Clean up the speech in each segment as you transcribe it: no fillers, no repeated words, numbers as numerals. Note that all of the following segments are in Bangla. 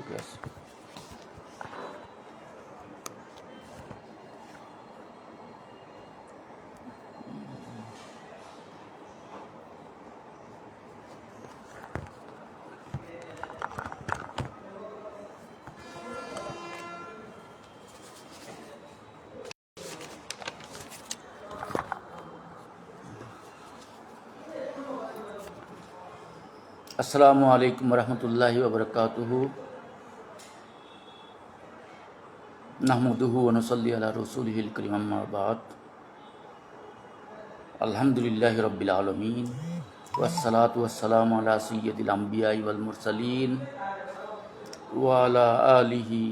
ঠিক আছে। আসসালামু আলাইকুম রহমতুল্লাহি ওয়া বারাকাতুহু। নাহমাদুহু ওয়া নুসাল্লি আলা রাসূলিহিল কারীম, আম্মা বা'দ। আলহামদুলিল্লাহি রাব্বিল আলামিন ওয়াসসালাতু ওয়াসসালামু আলা সাইয়্যিদিল আমবিয়াই ওয়াল মুরসালিন ওয়া আলা আলিহি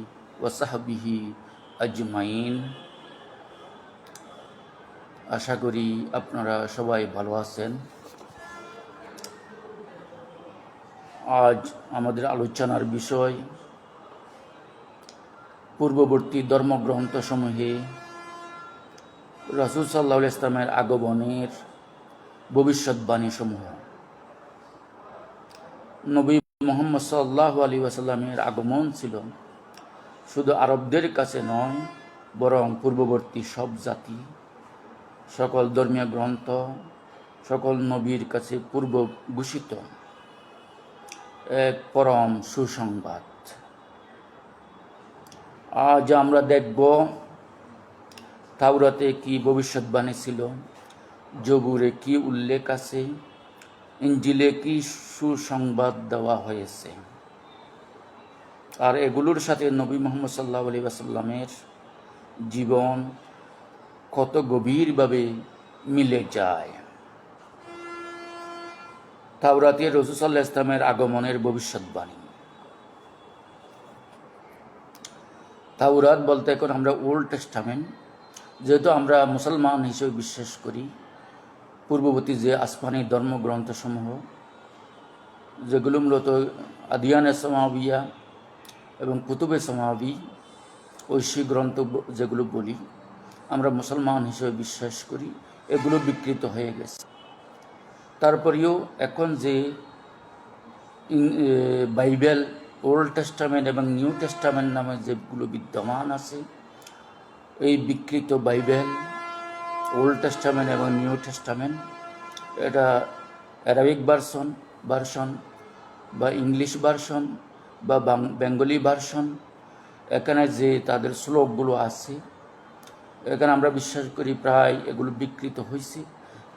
ওয়া সাহবিহি আজমাইন। আশা করি আপনারা সবাই ভালো আছেন। আজ আমাদের আলোচনার বিষয় পূর্ববর্তী ধর্মগ্রন্থসমূহে রাসূল সাল্লাল্লাহু আলাইহি ওয়াসাল্লামের আগমনের ভবিষ্যৎবাণীসমূহ। নবী মুহাম্মদ সাল্লাল্লাহু আলাইহি ওয়াসাল্লামের আগমন ছিল শুধু আরবদের কাছে নয়, বরং পূর্ববর্তী সব জাতি, সকল ধর্মীয় গ্রন্থ, সকল নবীর কাছে পূর্ব ঘোষিত এক পরম সুসংবাদ। আজ আমরা দেখব তাওরাতে কি ভবিষ্যৎবাণী ছিল, জবুরে কি উল্লেখ আছে, ইনজিলে কি সুসংবাদ দেওয়া হয়েছে, আর এগুলোর সাথে নবী মুহাম্মদ সাল্লাল্লাহু আলাইহি ওয়াসাল্লামের জীবন কত গভীরভাবে মিলে যায়। তাওরাতে রাসূল সাল্লাল্লাহু আলাইহি ওয়াসাল্লামের আগমনের ভবিষ্যৎবাণী। তাওরাত বলতে এখন আমরা ওল্ড টেস্টামেন্ট, যেহেতু আমরা মুসলমান হিসেবে বিশ্বাস করি পূর্ববর্তী যে আসমানি ধর্মগ্রন্থসমূহ, যেগুলো মূলত আদিয়ানে সামাবিয়া এবং কুতুবে সামাবি, ঐশী গ্রন্থ যেগুলো বলি, আমরা মুসলমান হিসেবে বিশ্বাস করি, এগুলো বিকৃত হয়ে গেছে। তারপরেও এখন যে বাইবেল, ওল্ড টেস্টামেন্ট এবং নিউ টেস্টামেন্ট নামে যেগুলো বিদ্যমান আছে, এই বিকৃত বাইবেল, ওল্ড টেস্টামেন্ট এবং নিউ টেস্টামেন্ট, এটা অ্যারাবিক ভার্সন বা ইংলিশ ভার্সন বা বেঙ্গলি ভার্সন, এখানে যে তাদের শ্লোকগুলো আছে, এখানে আমরা বিশ্বাস করি প্রায় এগুলো বিকৃত হয়েছে।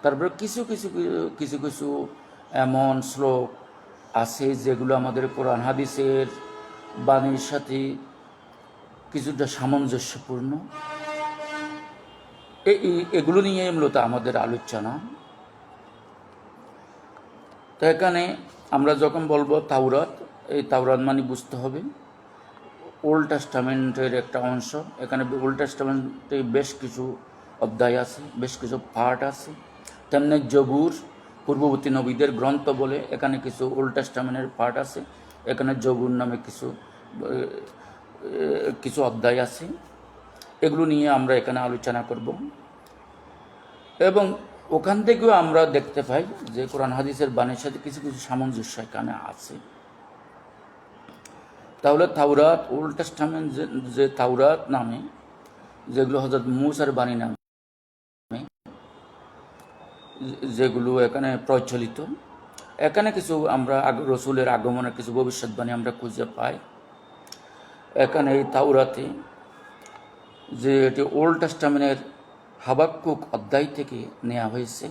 তারপরে কিছু কিছু কিছু কিছু এমন শ্লোক আছে যেগুলো আমাদের কোরআন হাদিসের বাণীর সাথে কিছুটা সামঞ্জস্যপূর্ণ। এগুলো নিয়ে মূলত আমাদের আলোচনা। তো এখানে আমরা যখন বলবো তাওরাত, এই তাওরাত মানে বুঝতে হবে ওল্ড টেস্টামেন্টের একটা অংশ। এখানে ওল্ড টেস্টামেন্টে বেশ কিছু অধ্যায় আছে, বেশ কিছু পার্ট আছে। তেমনি জবুর পূর্ববর্তী নবীদের গ্রন্থ বলে, এখানে কিছু ওল্ড টেস্টামেন্টের পার্ট আছে। এখানে জবুর নামে কিছু অধ্যায় আছে। এগুলো নিয়ে আমরা এখানে আলোচনা করব এবং ওখান থেকেও আমরা দেখতে পাই যে কোরআন হাদিসের বাণীর সাথে কিছু কিছু সামঞ্জস্য এখানে আছে। তাহলে তাওরাত, ওল্ড টেস্টামেন্ট যে তাওরাত নামে, যেগুলো হযরত মূসার বাণী নামে যেগুলো এখানে প্রচলিত, এখানে কিছু আমরা রসুলের আগমনের কিছু ভবিষ্যৎবাণী আমরা খুঁজে পাই। এখানে এই তাওরাতে যে এটি ওল্ড টেস্টামেন্টের হাবাক্কুক অধ্যায় থেকে নেওয়া হয়েছে।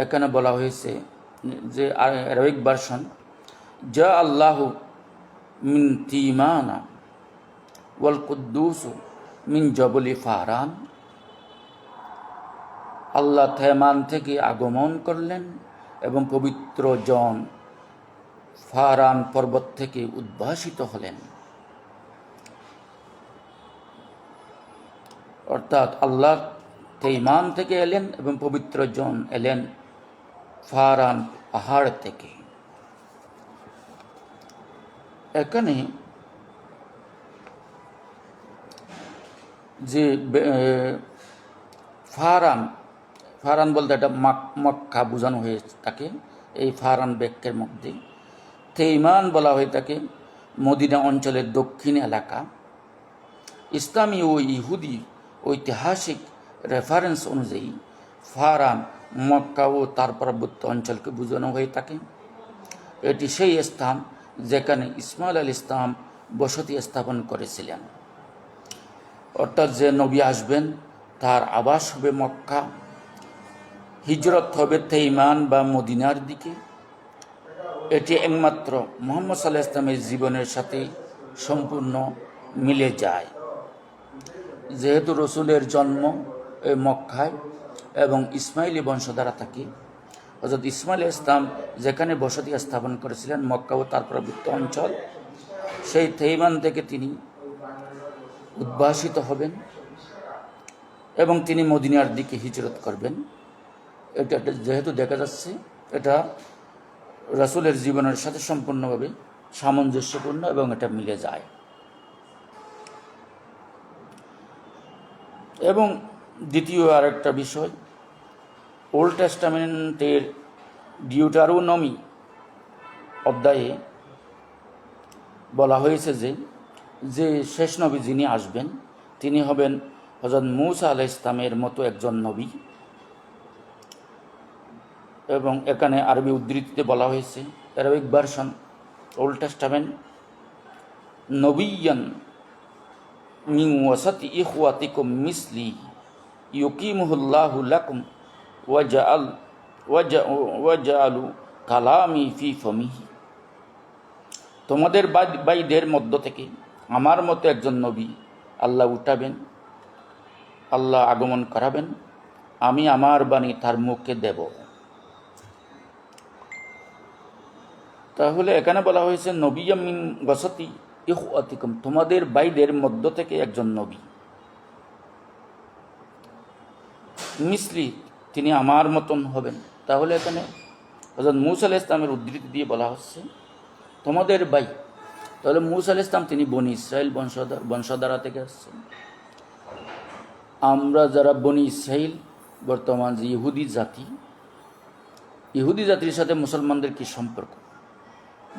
এখানে বলা হয়েছে যে আরবিক ভার্সন, যা আল্লাহু মিন তিমানা ওয়াল কুদ্দুস মিন জবলি ফারান, আল্লাহ থেমান থেকে আগমন করলেন এবং পবিত্র জন ফারান পর্বত থেকে উদ্ভাসিত হলেন। অর্থাৎ আল্লাহ তেইমান থেকে এলেন এবং পবিত্র জন এলেন ফারান পাহাড় থেকে। এখানে যে ফারান বলতে এটা মক্কা বোঝানো হয়ে থাকে এই ফারান বাক্যের মধ্যে। তেইমান বলা হয়ে থাকে মদিনা অঞ্চলের দক্ষিণ এলাকা। ইসলামী ও ইহুদি ঐতিহাসিক রেফারেন্স অনুযায়ী ফারান মক্কা ও তার পার্বত্য অঞ্চলকে বোঝানো হয়ে থাকে। এটি সেই স্থান যেখানে ইসমাইল আলাইহিস সালাম বসতি স্থাপন করেছিলেন। অর্থাৎ যে নবী আসবেন তার আবাস হবে মক্কা, হিজরত হবে তেইমান বা মদিনার দিকে। এটি একমাত্র মুহাম্মদ সাল্লাল্লাহু আলাইহি ওয়াসাল্লামের জীবনের সাথে সম্পূর্ণ মিলে যায়। যেহেতু রসুলের জন্ম এই মক্কায় এবং ইসমাইলি বংশধারা থাকে, হযরত ইসমাইল আলাইহিস সালাম যেখানে বসতি স্থাপন করেছিলেন মক্কা ও তার পার্বত্য অঞ্চল, সেই তেইমান থেকে তিনি উদ্ভাসিত হবেন এবং তিনি মদিনার দিকে হিজরত করবেন। এটা যেহেতু দেখা যাচ্ছে এটা রাসূলের জীবনের সাথে সম্পূর্ণভাবে সামঞ্জস্যপূর্ণ এবং এটা মিলে যায়। এবং দ্বিতীয় আরেকটা বিষয়, ওল্ড টেস্টামেন্টের ডিউটারোনমি অধ্যায়ে বলা হয়েছে যে শেষ নবী যিনি আসবেন তিনি হবেন হযরত মূসা আলাইহিস সালামের মতো একজন নবী। এবং এখানে আরবি উদ্ধৃতিতে বলা হয়েছে, আরবিক ভার্সন ওল্ড টেস্টামেন্ট, নবিয়ান মিন ওয়াসাতি ইখওয়াতিকুম মিসলি ইউকিমুহুল্লাহু লাকুম ওয়াজআলু কালামি ফি ফামিহি। তোমাদের ভাইদের মধ্য থেকে আমার মতো একজন নবী আল্লাহ উঠাবেন, আল্লাহ আগমন করাবেন, আমি আমার বাণী তার মুখে দেব। তাহলে এখানে বলা হয়েছে নবিয়্যাম মিন ওয়াসাতি ইখওয়াতিকুম, তোমাদের ভাইদের মধ্য থেকে একজন নবী, মিসলি তিনি আমার মতন হবেন। তাহলে এখানে হযরত মূসা আলাইহিস সালামের উদ্ধৃতি দিয়ে বলা হচ্ছে তোমাদের ভাই। তাহলে মূসা আলাইহিস সালাম তিনি বনি ইসরাইল বংশধারা থেকে আসছেন। আমরা যারা বনি ইসরাইল, বর্তমান যে ইহুদি জাতির সাথে মুসলমানদের কি সম্পর্ক?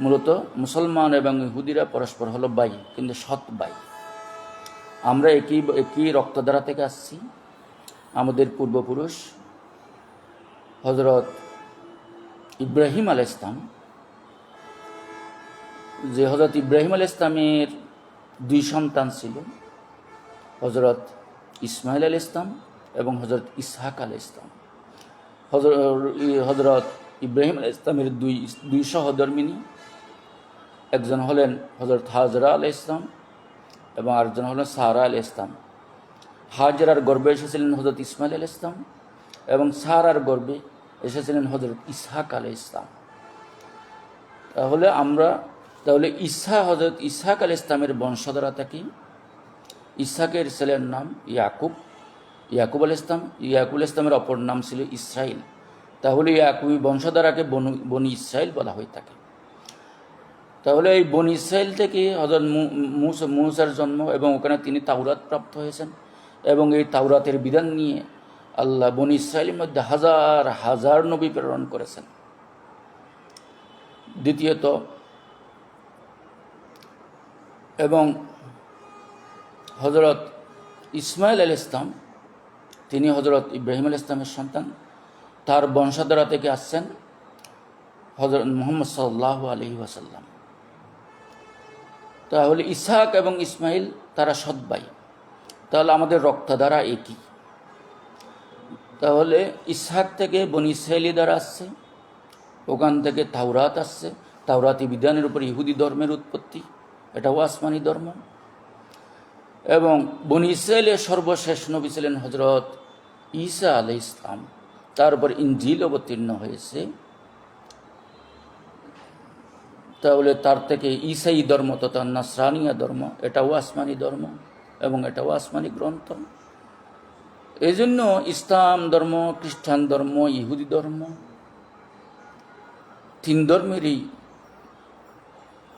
মূলত মুসলমান এবং ইহুদিরা পরস্পর হলো ভাই, কিন্তু সৎ ভাই। আমরা একই রক্তধারা থেকে আসছি। আমাদের পূর্বপুরুষ হযরত ইব্রাহিম আলাইহিস সালাম, যে হযরত ইব্রাহিম আলাইহিস সালামের দুই সন্তান ছিল, হযরত ইসমাইল আলাইহিস সালাম এবং হযরত ইসহাক আলাইহিস সালাম। হযরত ইব্রাহিম আলাইহিস সালামের দুই সহধর্মিণী, একজন হলেন হযরত হাজরা আলাইহিস সালাম এবং আরেকজন হলেন সারা আলাইহিস সালাম। হাজরার গর্ভে এসেছিলেন হযরত ইসমাইল আলাইহিস সালাম এবং সারার গর্ভে এসেছিলেন হযরত ইসহাক আলাইহিস সালাম। তাহলে হযরত ইসহাক আলাইহিস সালামের বংশধারা থাকি। ইসহাকের ছেলের নাম ইয়াকুব আলাইহিস সালাম। ইয়াকুব আলাইহিস সালামের অপর নাম ছিল ইসরাইল। তাহলে ইয়াকুবী বংশধারাকে বনি ইসরাইল বলা হয়ে থাকে। তাহলে এই বনি ইসরাইল থেকে হযরত মূসার জন্ম এবং ওখানে তিনি তাওরাত প্রাপ্ত হয়েছেন এবং এই তাওরাতের বিধান নিয়ে আল্লাহ বনি ইসরাইলের মধ্যে হাজার হাজার নবী প্রেরণ করেছেন। দ্বিতীয়ত, এবং হযরত ইসমাইল আলাইহিস সালাম তিনি হযরত ইব্রাহিম আলাইহিস সালামের সন্তান, তার বংশধারা থেকে আসছেন হযরত মুহাম্মদ সাল্লাল্লাহু আলাইহি ওয়াসাল্লাম। তাহলে ইসহাক এবং ইসমাইল তারা সৎ ভাই, তাহলে আমাদের রক্তধারা একই। তাহলে ইসহাক থেকে বনি ইসরাইলি দ্বারা আসছে, ওখান থেকে তাওরাত আসছে, তাওরাতি বিধানের উপর ইহুদি ধর্মের উৎপত্তি, এটাও আসমানি ধর্ম। এবং বনি ইসরাইলের সর্বশেষ নবী ছিলেন হযরত ঈসা আলাইহিস সালাম, তার উপর ইনজিল অবতীর্ণ হয়েছে। তাহলে তার থেকে ঈসাই ধর্ম তথা নাসরানিয়া ধর্ম, এটাও আসমানি ধর্ম এবং এটাও আসমানি গ্রন্থ। এই জন্য ইসলাম ধর্ম, খ্রিস্টান ধর্ম, ইহুদি ধর্ম, তিন ধর্মেরই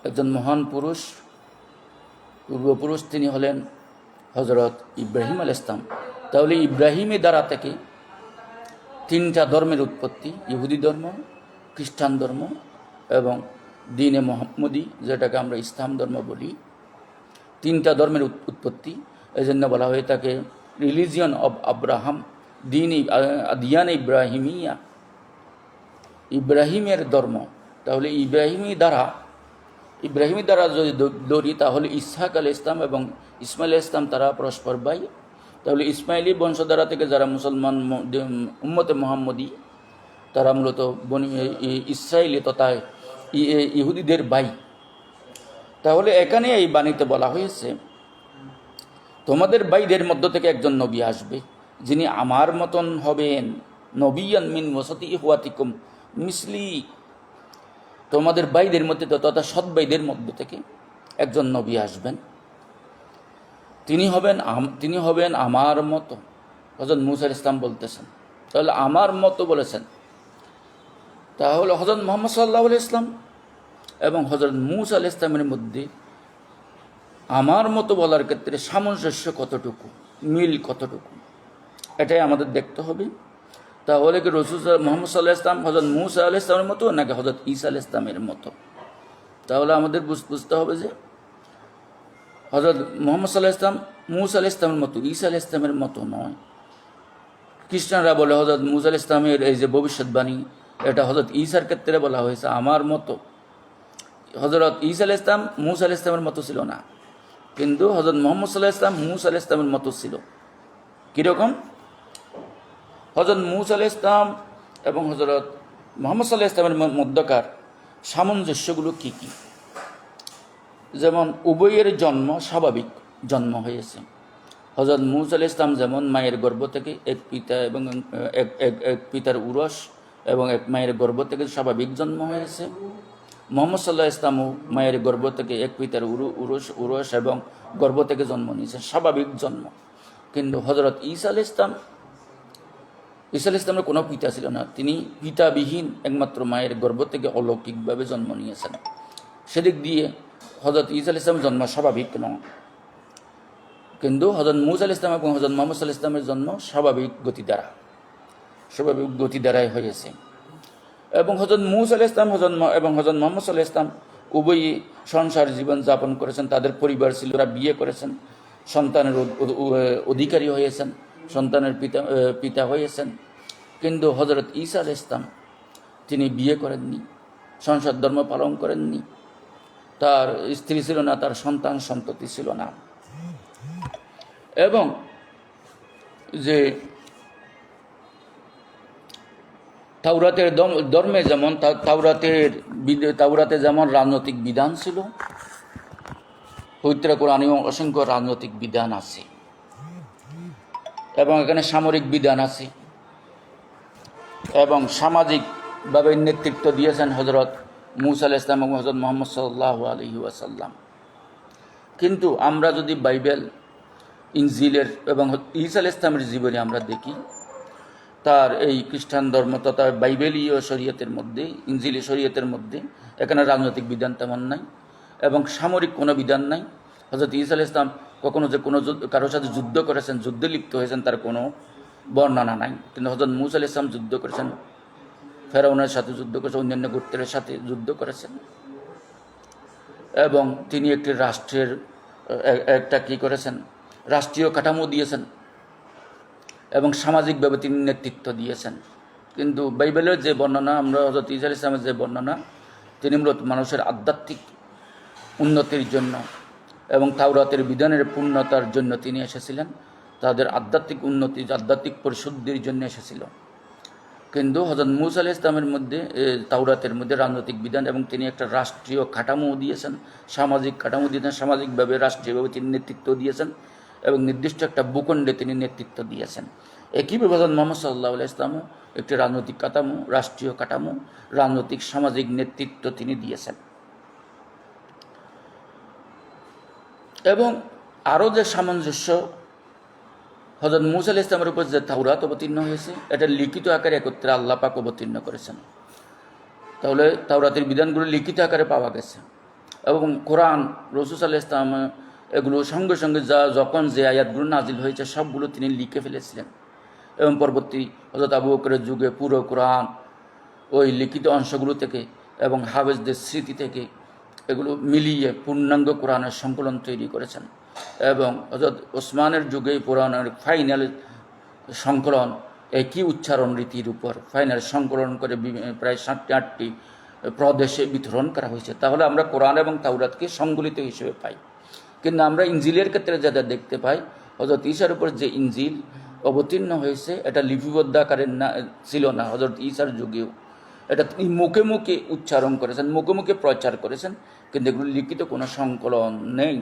একজন মহান পুরুষ, পূর্বপুরুষ, তিনি হলেন হযরত ইব্রাহিম আলাইহিস সালাম। তাহলে ইব্রাহিমের দ্বারা থেকে তিনটা ধর্মের উৎপত্তি, ইহুদি ধর্ম, খ্রিস্টান ধর্ম এবং দিনে মোহাম্মদী, যেটাকে আমরা ইসলাম ধর্ম বলি, 3টা ধর্মের উৎপত্তি। এই জন্য বলা হয়ে থাকে রিলিজিয়ন অব আব্রাহাম, দিয়ান ইব্রাহিমিয়া, ইব্রাহিমের ধর্ম। তাহলে ইব্রাহিমী দ্বারা যদি ধরি, তাহলে ইসহাক আল ইসলাম এবং ইসমাইল ইসলাম তারা পরস্পর ভাই। তাহলে ইসমাইলি বংশধারা থেকে যারা মুসলমান উম্মতে মোহাম্মদী, তারা মূলত ইসরায়েলি তথা ইহুদিদের ভাই। তাহলে এখানে এই বাণীতে বলা হয়েছে, তোমাদের ভাইদের মধ্য থেকে একজন নবী আসবে, যিনি আমার মতন হবেন, নবিয়ান মিন ওয়াসাতি ইখওয়াতিকুম মিসলি। তোমাদের ভাইদের মধ্যে তথা সৎ ভাইদের মধ্য থেকে একজন নবী আসবেন, তিনি হবেন আমার মতো। হযরত মূসা আলাইহিস সালাম বলতেছেন, তাহলে আমার মতো বলেছেন। তাহলে হযরত মুহাম্মদ সাল্লাল্লাহু আলাইহি ওয়াসাল্লাম এবং হযরত মূসা আলাইহিস সালামের মধ্যে আমার মতো বলার ক্ষেত্রে সামঞ্জস্য কতটুকু, মিল কতটুকু, এটাই আমাদের দেখতে হবে। তাহলে কি রাসূল মুহাম্মদ সাল্লাল্লাহু আলাইহি ওয়াসাল্লাম হযরত মূসা আলাইহিস সালামের মতো নাকি হযরত ঈসা আলাইহিস সালামের মতো? তাহলে আমাদের বুঝতে হবে যে হযরত মুহাম্মদ সাল্লাল্লাহু আলাইহি ওয়াসাল্লাম মূসা আলাইহিস সালামের মতো, ঈসা আলাইহিস সালামের মতো নয়। খ্রিস্টানরা বলে হযরত মূসা আলাইহিস সালামের এই যে ভবিষ্যৎবাণী, এটা হযরত ঈসার ক্ষেত্রে বলা হয়েছে আমার মতো। হযরত ঈসা আলাইহিস সালাম মূসা আলাইহিস সালামের মতো ছিল না, কিন্তু হযরত মুহাম্মদ সাল্লাল্লাহু আলাইহি ওয়াসাল্লাম মূসা আলাইহিস সালামের মতো ছিল। কীরকম? হযরত মূসা আলাইহিস সালাম এবং হযরত মুহাম্মদ সাল্লাল্লাহু আলাইহি ওয়াসাল্লামের মধ্যকার সামঞ্জস্যগুলো কী কী? যেমন উভয়ের জন্ম স্বাভাবিক জন্ম হয়েছে। হযরত মূসা আলাইহিস সালাম যেমন মায়ের গর্ভ থেকে এক পিতা এবং এক পিতার উরস এবং এক মায়ের গর্ভ থেকে স্বাভাবিক জন্ম হয়েছে, মুহাম্মদ সাল্লাল্লাহু আলাইহি ওয়াসাল্লামও মায়ের গর্ভ থেকে এক পিতার উরস এবং গর্ভ থেকে জন্ম নিয়েছেন, স্বাভাবিক জন্ম। কিন্তু হযরত ঈসা আলাইহিস সালামের কোনো পিতা ছিল না, তিনি পিতাবিহীন একমাত্র মায়ের গর্ভ থেকে অলৌকিকভাবে জন্ম নিয়েছেন। সেদিক দিয়ে হযরত ঈসা আলাইহিস সালামের জন্ম স্বাভাবিক নয়, কিন্তু হযরত মূসা আলাইহিস সালাম এবং হযরত মুহাম্মদ সাল্লাল্লাহু আলাইহি ওয়াসাল্লামের জন্ম স্বাভাবিক গতি দ্বারাই হয়েছে। এবং হযরত মূসা আলাইহিস সালাম এবং হযরত মুহাম্মদ সাল্লাল্লাহু আলাইহি ওয়াসাল্লাম উভয়ই সংসার জীবন যাপন করেছেন, তাদের পরিবার ছিল, তারা বিয়ে করেছেন, সন্তানের অধিকারী হয়েছেন, সন্তানের পিতা হয়েছেন। কিন্তু হযরত ঈসা আলাইহিস সালাম তিনি বিয়ে করেননি, সংসার ধর্ম পালন করেননি, তার স্ত্রী ছিল না, তার সন্ততি ছিল না। এবং যে তাওরাতের ধর্মে যেমন তাওরাতে যেমন রাজনৈতিক বিধান ছিল, পবিত্র কোরআনেও অসংখ্য রাজনৈতিক বিধান আছে এবং এখানে সামরিক বিধান আছে এবং সামাজিকভাবে নেতৃত্ব দিয়েছেন হযরত মূসা আলাইহিস সালাম এবং হযরত মুহাম্মদ সাল্লাল্লাহু আলাইহি ওয়াসাল্লাম। কিন্তু আমরা যদি বাইবেল, ইনজিলের এবং ঈসা আলাইহিস সালামের জীবনে আমরা দেখি, তার এই খ্রিস্টান ধর্ম তথা বাইবেলীয় শরীয়তের মধ্যে, ইনজিলি শরীয়তের মধ্যে এখানে রাজনৈতিক বিধান তেমন নাই এবং সামরিক কোনো বিধান নাই। হযরত ঈসা আলাইহিস সালাম কখনো যে কোনো কারোর সাথে যুদ্ধ করেছেন, যুদ্ধে লিপ্ত হয়েছেন, তার কোনো বর্ণনা নাই। কিন্তু হযরত মূসা আলাইহিস সালাম যুদ্ধ করেছেন, ফেরাউনের সাথে যুদ্ধ করেছেন, অন্যান্য গোত্রের সাথে যুদ্ধ করেছেন এবং তিনি একটি রাষ্ট্রের রাষ্ট্রীয় কাঠামো দিয়েছেন এবং সামাজিকভাবে তিনি নেতৃত্ব দিয়েছেন। কিন্তু বাইবেলের যে বর্ণনা, আমরা হযরত ঈসা আলাইহিস সালামের যে বর্ণনা, তিনি মূলত মানুষের আধ্যাত্মিক উন্নতির জন্য এবং তাওরাতের বিধানের পূর্ণতার জন্য তিনি এসেছিলেন, তাদের আধ্যাত্মিক উন্নতি, আধ্যাত্মিক পরিশুদ্ধির জন্য এসেছিল। কিন্তু হযরত মূসা আলাইহিস সালামের মধ্যে তাওরাতের মধ্যে রাজনৈতিক বিধান এবং তিনি একটা রাষ্ট্রীয় কাঠামো দিয়েছেন, সামাজিক কাঠামো দিয়েছেন, সামাজিকভাবে রাষ্ট্রীয়ভাবে তিনি নেতৃত্ব দিয়েছেন এবং নির্দিষ্ট একটা ভূখণ্ডে তিনি নেতৃত্ব দিয়েছেন। একইভাবে হযরত মুহাম্মদ সাল্লাল্লাহু আলাইহি ওয়াসাল্লামও একটি রাজনৈতিক কাঠামো, রাষ্ট্রীয় কাঠামো, রাজনৈতিক সামাজিক নেতৃত্ব তিনি দিয়েছেন। এবং আরও যে সামঞ্জস্য, হযরত মূসা আলাইহিস সালামের উপর যে তাওরাত অবতীর্ণ হয়েছে, এটা লিখিত আকারে একত্রে আল্লাহ পাক অবতীর্ণ করেছেন। তাহলে তাওরাতের বিধানগুলো লিখিত আকারে পাওয়া গেছে এবং কোরআন, রাসূল সাল্লাল্লাহু আলাইহি ওয়াসাল্লাম এগুলো সঙ্গে সঙ্গে যখন যে আয়াতগুলো নাজিল হয়েছে সবগুলো তিনি লিখে ফেলেছিলেন এবং পরবর্তী হযরত আবু বকরের যুগে পুরো কোরআন ওই লিখিত অংশগুলো থেকে এবং হাফেজদের স্মৃতি থেকে এগুলো মিলিয়ে পূর্ণাঙ্গ কোরআনের সংকলন তৈরি করেছেন। এবং হযরত ওসমানের যুগে কোরআনের ফাইনাল সংকলন একই উচ্চারণ রীতির উপর ফাইনাল সংকলন করে প্রায় 7-8টি প্রদেশে বিতরণ করা হয়েছে। তাহলে আমরা কোরআন এবং তাওরাতকে সংকলিত হিসেবে পাই। কিন্তু আমরা ইনজিলের ক্ষেত্রে যাদের দেখতে পাই, হযরত ঈসার উপর যে ইনজিল অবতীর্ণ হয়েছে এটা লিপিবদ্ধ আকারের না ছিল না হযরত ঈসার যুগেও। এটা তিনি মুখে মুখে উচ্চারণ করেছেন, মুখে মুখে প্রচার করেছেন, কিন্তু এগুলো লিখিত কোনো সংকলন নেই।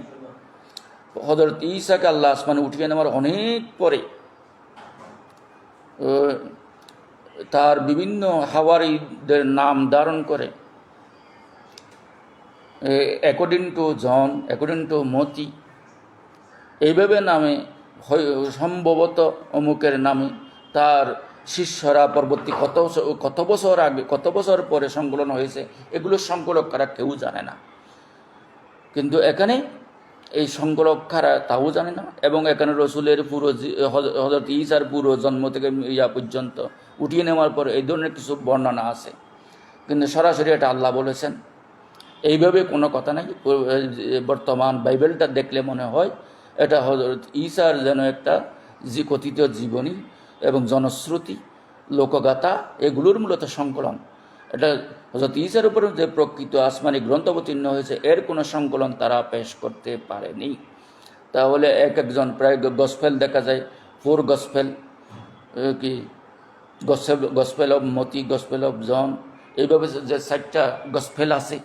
হযরত ঈসাকে আল্লাহ আসমানে উঠিয়ে নেওয়ার অনেক পরে তার বিভিন্ন হাওয়ারিদের নাম ধারণ করে according to John, according to Matthew, এইভাবে নামে সম্ভবত অমুকের নামে তার শিষ্যরা পরবর্তী কত বছর আগে কত বছর পরে সংকলন হয়েছে এগুলো সংকলকরা কেউ জানে না। কিন্তু এখানে এই সংকলকরা তাও জানে না। এবং এখানে রসুলের পুরো হযরত ঈসার পুরো জন্ম থেকে ইয়া পর্যন্ত উঠিয়ে নেওয়ার পর এই ধরনের কিছু বর্ণনা আছে, কিন্তু সরাসরি এটা আল্লাহ বলেছেন এইভাবে কোনো কথা নাই। বর্তমান বাইবেলটা দেখলে মনে হয় এটা হযরত ঈসার যেন একটা কথিত জীবনী এবং জনশ্রুতি, লোকগাথা, এগুলোর মূলত সংকলন। এটা হযরত ঈসার উপর যে প্রকৃত আসমানি গ্রন্থ অবতীর্ণ হয়েছে এর কোনো সংকলন তারা পেশ করতে পারেনি। তাহলে এক একজন প্রায় গসপেল দেখা যায়, 4 গসপেল কি গসপেল অফ মতি, গসপেল অফ জন, এইভাবে যে 4টা গসপেল আছে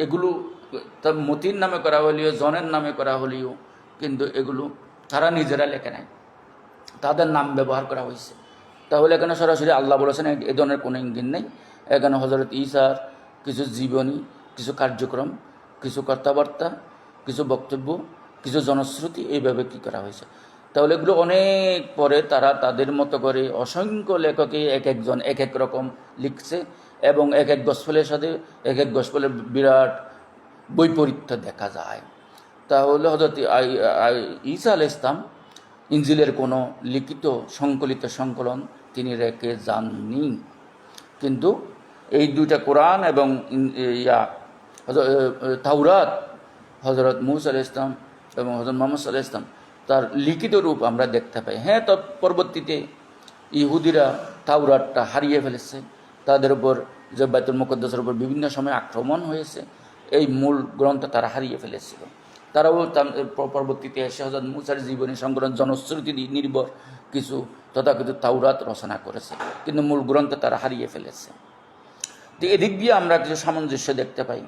এগুলো তার মতির নামে করা হলেও জনের নামে করা হলেও কিন্তু এগুলো তারা নিজেরা লেখে নেয়, তাদের নাম ব্যবহার করা হয়েছে। তাহলে এখানে সরাসরি আল্লাহ বলেছেন এ ধরনের কোনো ইঙ্গিত নেই। এখানে হযরত ঈসার কিছু জীবনী, কিছু কার্যক্রম, কিছু কথাবার্তা, কিছু বক্তব্য, কিছু জনশ্রুতি এইভাবে কী করা হয়েছে। তাহলে এগুলো অনেক পরে তারা তাদের মতো করে অসংখ্য লেখকে এক একজন এক এক রকম লিখছে এবং এক এক গসপেলের সাথে এক এক গসপেলের বিরাট বৈপরীত্য দেখা যায়। তাহলে হযরত ঈসা আলাইহিস সালাম ইনজিলের কোনো লিখিত সংকলিত সংকলন তিনি রেখে যাননি। কিন্তু এই দুইটা কোরআন এবং তাওরাত হযরত মূসা আলাইহিস সালাম এবং হযরত মুহাম্মদ সাল্লাল্লাহু আলাইহি ওয়াসাল্লাম তার লিখিত রূপ আমরা দেখতে পাই। হ্যাঁ, তো পরবর্তীতে ইহুদিরা তাওরাতটা হারিয়ে ফেলেছে, তাদের উপর যে বাইতুল মুকদ্দাসের উপর বিভিন্ন সময় আক্রমণ হয়েছে, এই মূল গ্রন্থ তারা হারিয়ে ফেলেছিল। তারাও পরবর্তীতে এসে হযরত মূসার জীবনী সংকলন জনশ্রুতি নির্ভর কিছু তথাকথিত তাওরাত রচনা করেছে, কিন্তু মূল গ্রন্থ তারা হারিয়ে ফেলেছে। তো এদিক দিয়ে আমরা কিছু সামঞ্জস্য দেখতে পাই।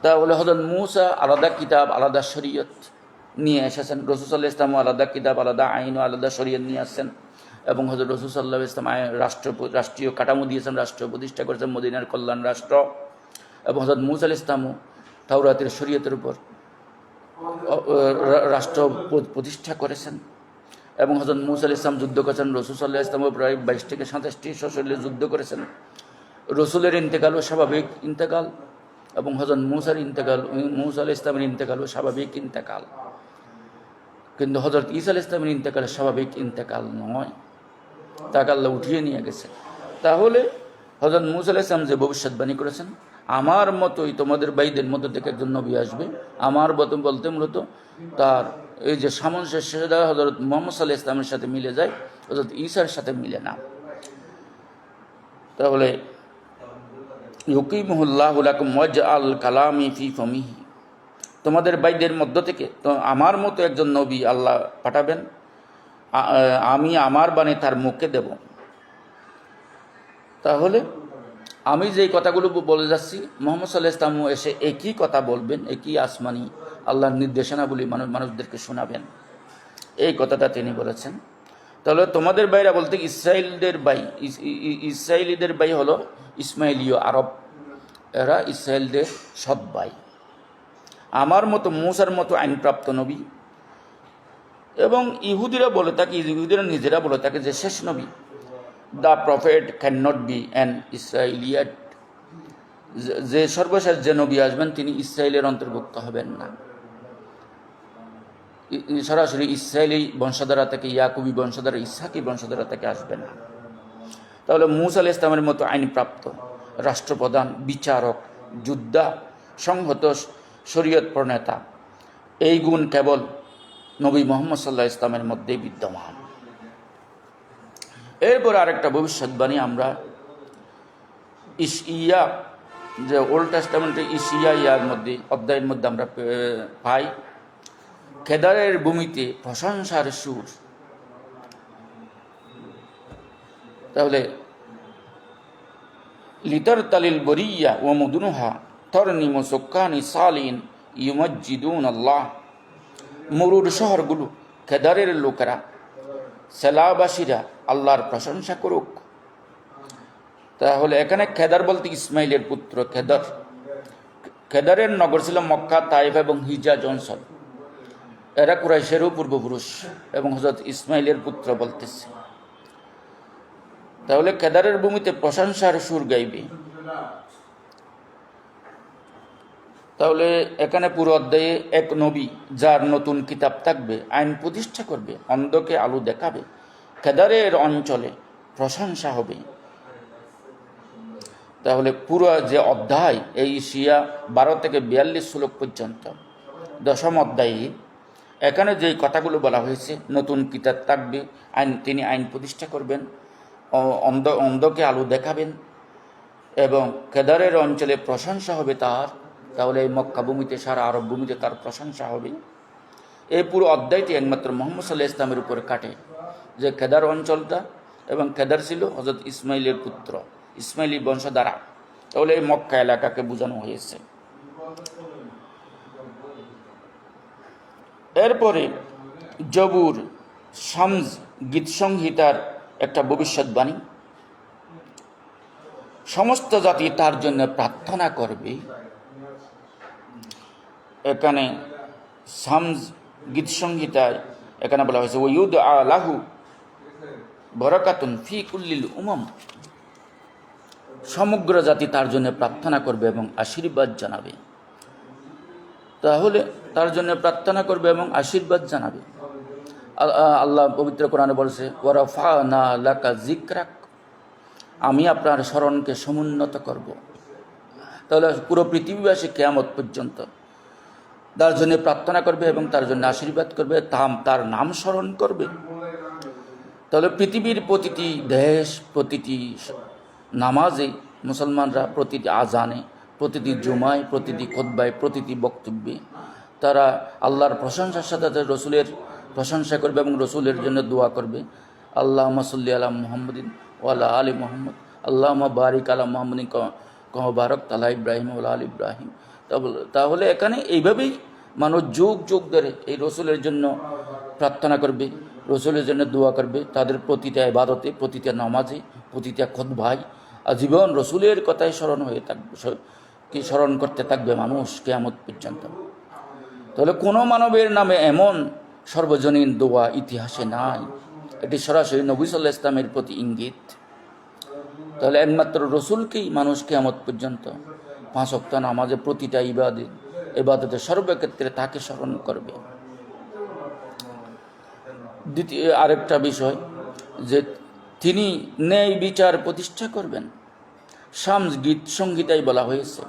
তাহলে হযরত মূসা আলাদা কিতাব, আলাদা শরীয়ত নিয়ে এসেছেন, রাসূল সাল্লাল্লাহু আলাইহি ওয়াসাল্লাম আলাদা কিতাব, আলাদা আইন ও আলাদা শরীয়ত নিয়ে আসছেন। এবং হযরত রাসূল সাল্লাল্লাহু আলাইহি ওয়াসাল্লাম রাষ্ট্রীয় কাঠামো দিয়েছেন, রাষ্ট্র প্রতিষ্ঠা করেছেন, মদিনার কল্যাণ রাষ্ট্র। এবং হযরত মূসা আলাইহিস সালামও তাওরাতের শরীয়তের উপর রাষ্ট্র প্রতিষ্ঠা করেছেন। এবং হযরত মূসা আলাইহিস সালাম যুদ্ধ করেছেন, রাসূল সাল্লাল্লাহু আলাইহি ওয়াসাল্লাম প্রায় 22 থেকে 27টি সশরীরে যুদ্ধ করেছেন। রসুলের ইন্তেকালও স্বাভাবিক ইন্তেকাল এবং হযরত মূসা আলাইহিস সালামের ইন্তেকালও স্বাভাবিক ইন্তেকাল, কিন্তু হযরত ঈসা আলাইহিস সালামের ইন্তেকাল স্বাভাবিক ইন্তেকাল নয়, তাকে আল্লাহ উঠিয়ে নিয়ে গেছে। তাহলে হযরত মূসা আলাইহিস সালাম যে ভবিষ্যৎবাণী করেছেন, আমার মতোই তোমাদের ভাইদের মধ্যে থেকে একজন নবী আসবে, আমার বলতে মূলত তার এই যে সামঞ্জস্য সেটা হযরত মুহাম্মদ সাল্লাল্লাহু আলাইহি ওয়াসাল্লামের সাথে মিলে যায়, হযরত ঈসার সাথে মিলে না। তাহলে ইউকিমুহুল্লাহু লাকুম ওয়াজআল কালামি ফি ফামিহি, তোমাদের ভাইদের মধ্য থেকে তো আমার মতো একজন নবী আল্লাহ পাঠাবেন, আমি আমার বাণী তার মুখে দেব। তাহলে আমি যেই কথাগুলো বলে যাচ্ছি, মুহাম্মদ সাল্লাল্লাহু আলাইহি ওয়াসাল্লাম এসে একই কথা বলবেন, একই আসমানি আল্লাহর নির্দেশনাবলী মানুষদেরকে শোনাবেন, এই কথাটা তিনি বলেছেন। তাহলে তোমাদের ভাইরা বলতে ইসরায়েলিদের ভাই হলো ইসমাইলীয় আরব, এরা ইসরায়েলদের সৎ ভাই। আমার মতো মূসার মতো আইনপ্রাপ্ত নবী। এবং ইহুদিরা বলে থাকে, ইহুদিরা নিজেরা বলে থাকে যে শেষ নবী, the prophet can not be an Israelite, যে সর্বশেষ যে নবী আসবেন তিনি ইসরায়েলের অন্তর্ভুক্ত হবেন না, সরাসরি ইসরায়েলি বংশধারা থেকে, ইয়াকুবি বংশধারা, ইসহাকি বংশধারা থেকে আসবে না। তাহলে মূসা আলাইহিস সালামের মতো আইনপ্রাপ্ত রাষ্ট্রপ্রধান, বিচারক, যোদ্ধা, সংহত শরীয়ত প্রণেতা, এই গুণ কেবল নবী মুহাম্মদ সাল্লাল্লাহু আলাইহি ইসলামের মধ্যেই বিদ্যমান। এরপর আরেকটা ভবিষ্যৎবাণী আমরা ইশইয়া, যে ওল্ড টেস্টামেন্টে ইশইয়ার মধ্যে অধ্যায়ের মধ্যে আমরা পাই, কেদারের ভূমিতে প্রশংসার সুর। তাহলে লিতার তালিল বরিয়া ও মুদুনুহা তরনি মুসক্কানি সালিন ইউমজ্জিদুন আল্লাহ। মরুর শহরগুলো, কেদারের লোকেরা, সেলাবাসীরা আল্লাহর প্রশংসা করুক। তাহলে এখানে কেদার বলতে ইসমাইলের পুত্র কেদার। কেদারের নগর ছিল মক্কা, তাইফ এবং হিজাজ অঞ্চল। এরা কুরাইশেরও পূর্বপুরুষ এবং হযরত ইসমাইলের পুত্র বলতেছে। তাহলে কেদারের ভূমিতে প্রশংসার সুর গাইবে। তাহলে এখানে পুরো অধ্যায়ে এক নবী, যার নতুন কিতাব থাকবে, আইন প্রতিষ্ঠা করবে, অন্ধকে আলো দেখাবে, কেদারের অঞ্চলে প্রশংসা হবে। তাহলে পুরো যে অধ্যায়, এই ইশিয়া 12 থেকে 42 শ্লোক পর্যন্ত, দশম অধ্যায়ে এখানে যে কথাগুলো বলা হয়েছে, নতুন কিতাব থাকবে, তিনি আইন প্রতিষ্ঠা করবেন, অন্ধকে আলো দেখাবেন এবং কেদারের অঞ্চলে প্রশংসা হবে তার। তাহলে এই মক্কা ভূমিতে, সারা আরব ভূমিতে তার প্রশংসা হবে। এই পুরো অধ্যায়টি একমাত্র মুহাম্মদ সাল্লাল্লাহু আলাইহি ইসলামের উপর কাটে, যে কেদার অঞ্চলটা, এবং কেদার ছিল হযরত ইসমাইলের পুত্র, ইসমাইলি বংশধারা। তাহলে এই মক্কা এলাকাকে বোঝানো হয়েছে। এরপরে জবুর, শামস, গীত সংহিতার একটা ভবিষ্যৎবাণী। সমস্ত জাতি তার জন্য প্রার্থনা করবে। এখানে শামস, গীত সংহিতায় এখানে বলা হয়েছে ওয়ুদ আলাহু বরাকাতুন ফি কুল্লিল উমাম। সমগ্র জাতি তার জন্য প্রার্থনা করবে এবং আশীর্বাদ জানাবে। তাহলে তার জন্য প্রার্থনা করবে এবং আশীর্বাদ জানাবে। আল্লাহ পবিত্র কোরআনে বলেছে ওয়ারাফানা লাকা যিকরাক, আমি আপনার স্মরণকে সমুন্নত করব। তাহলে পুরো পৃথিবীবাসী কিয়ামত পর্যন্ত তার জন্য প্রার্থনা করবে এবং তার জন্য আশীর্বাদ করবে, তার নাম স্মরণ করবে। তাহলে পৃথিবীর প্রতিটি দেশ, প্রতিটি নামাজে মুসলমানরা, প্রতিটি আজানে, প্রতিটি জুমায়, প্রতিটি খুতবায়, প্রতিটি বক্তব্যে তারা আল্লাহর প্রশংসার সাথে রসুলের প্রশংসা করবে এবং রসুলের জন্য দোয়া করবে। আল্লাহুম্মা সাল্লি আলা মুহাম্মাদিন ওয়া আলা আলি মুহাম্মদ, আল্লাহুম্মা বারিক আলা মুহাম্মাদিন কামা বারাকতা আলা ইব্রাহিম ওয়া আলা আলি ইব্রাহিম। তাহলে এখানে এইভাবেই মানুষ যুগ যুগ ধরে এই রসুলের জন্য প্রার্থনা করবে, রসুলের জন্য দোয়া করবে। তাদের প্রতিটা ইবাদতে, প্রতিটা নামাজে, প্রতিটা খুতবায় আজীবন রসুলের কথাই স্মরণ হয়ে থাকবে, কি স্মরণ করতে থাকবে মানুষ কিয়ামত পর্যন্ত। তাহলে কোনো মানবের নামে এমন সর্বজনীন দোয়া ইতিহাসে নাই। এটি সরাসরি নবী সাল্লাল্লাহু আলাইহি ইসলামের প্রতি ইঙ্গিত। তাহলে একমাত্র রসুলকেই মানুষ কিয়ামত পর্যন্ত 5 ওয়াক্ত নামাজে, প্রতিটা ইবাদতে সর্বক্ষেত্রে তাকে স্মরণ করবে। দ্বিতীয় আরেকটা বিষয়, যে তিনি ন্যায় বিচার প্রতিষ্ঠা করবেন। শামস, গীত সংহিতায় বলা হয়েছে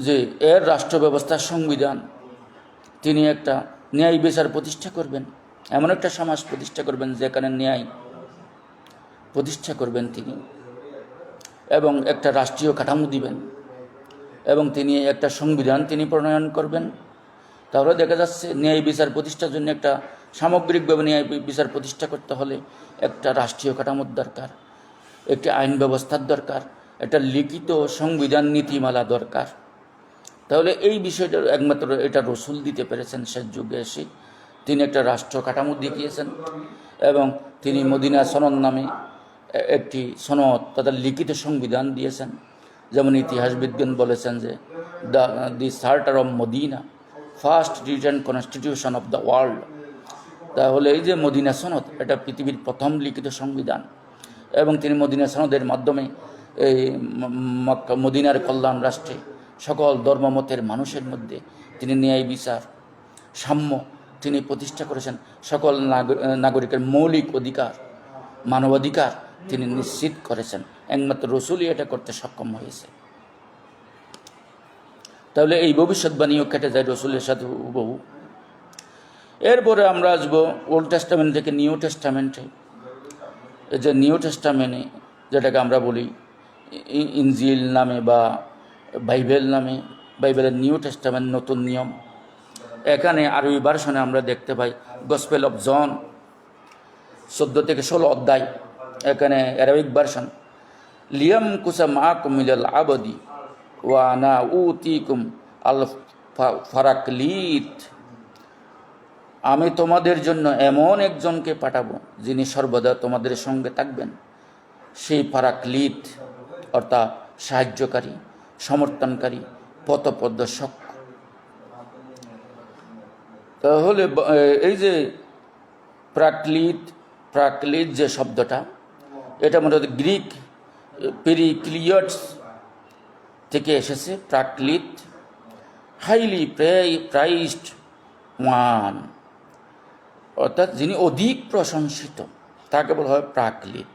যে এর রাষ্ট্র ব্যবস্থার সংবিধান, তিনি একটা ন্যায় বিচার প্রতিষ্ঠা করবেন, এমন একটা সমাজ প্রতিষ্ঠা করবেন যেখানে ন্যায় প্রতিষ্ঠা করবেন তিনি, এবং একটা রাষ্ট্রীয় কাঠামো দিবেন, এবং তিনি একটা সংবিধান তিনি প্রণয়ন করবেন। তাহলে দেখা যাচ্ছে ন্যায় বিচার প্রতিষ্ঠার জন্য একটা সামগ্রিকভাবে ন্যায় বিচার প্রতিষ্ঠা করতে হলে একটা রাষ্ট্রীয় কাঠামোর দরকার, একটি আইন ব্যবস্থার দরকার, একটা লিখিত সংবিধান নীতিমালা দরকার। তাহলে এই বিষয়টা একমাত্র এটা রসুল দিতে পেরেছেন শেষ যুগে এসে। তিনি একটা রাষ্ট্র কাঠামো দেখিয়েছেন এবং তিনি মদিনা সনদ নামে একটি সনদ, তাদের লিখিত সংবিধান দিয়েছেন। যেমন ইতিহাসবিদগণ বলেছেন যে the charter of Medina, first written constitution of the world. তাহলে এই যে মদিনা সনদ, এটা পৃথিবীর প্রথম লিখিত সংবিধান, এবং তিনি মদিনা সনদের মাধ্যমে এই মদিনার কল্যাণ রাষ্ট্রে সকল ধর্মমতের মানুষের মধ্যে তিনি ন্যায় বিচার, সাম্য তিনি প্রতিষ্ঠা করেছেন। সকল নাগরিকের মৌলিক অধিকার, মানবাধিকার তিনি নিশ্চিত করেছেন। একমাত্র রসুলই এটা করতে সক্ষম হয়েছে। তাহলে এই ভবিষ্যৎবাণীও কেটে যায় রসুলের সাথে হুবহু। এরপরে আমরা আসবো ওল্ড টেস্টামেন্ট থেকে নিউ টেস্টামেন্টে। এই যে নিউ টেস্টামেন্টে যেটাকে আমরা বলি ইনজিল নামে বা বাইবেল নামে, বাইবেলের নিউ টেস্টামেন্ট, নতুন নিয়ম। এখানে আরবি ভার্সনে আমরা দেখতে পাই গসপেল অফ জন 14 থেকে 16 অধ্যায়। এখানে অ্যারাবিক ভার্সন, লিয়াম কুসাম আকুমিল আবদি ওয়ানা উতিকুম আল ফারাকলিত, আমি তোমাদের জন্য এমন একজনকে পাঠাবো যিনি সর্বদা তোমাদের সঙ্গে থাকবেন, সেই ফারাকলিত অর্থাৎ সাহায্যকারী, সমর্থনকারী, পথপ্রদর্শক। তাহলে এই যে প্রাকলিত যে শব্দটা, এটা মূলত গ্রিক পেরিক্লিয়টস থেকে এসেছে। প্রাকলিত হাইলি প্রাইসড ওয়ান, অর্থাৎ যিনি অধিক প্রশংসিত, তাকে বলা হয় প্রাকলিত।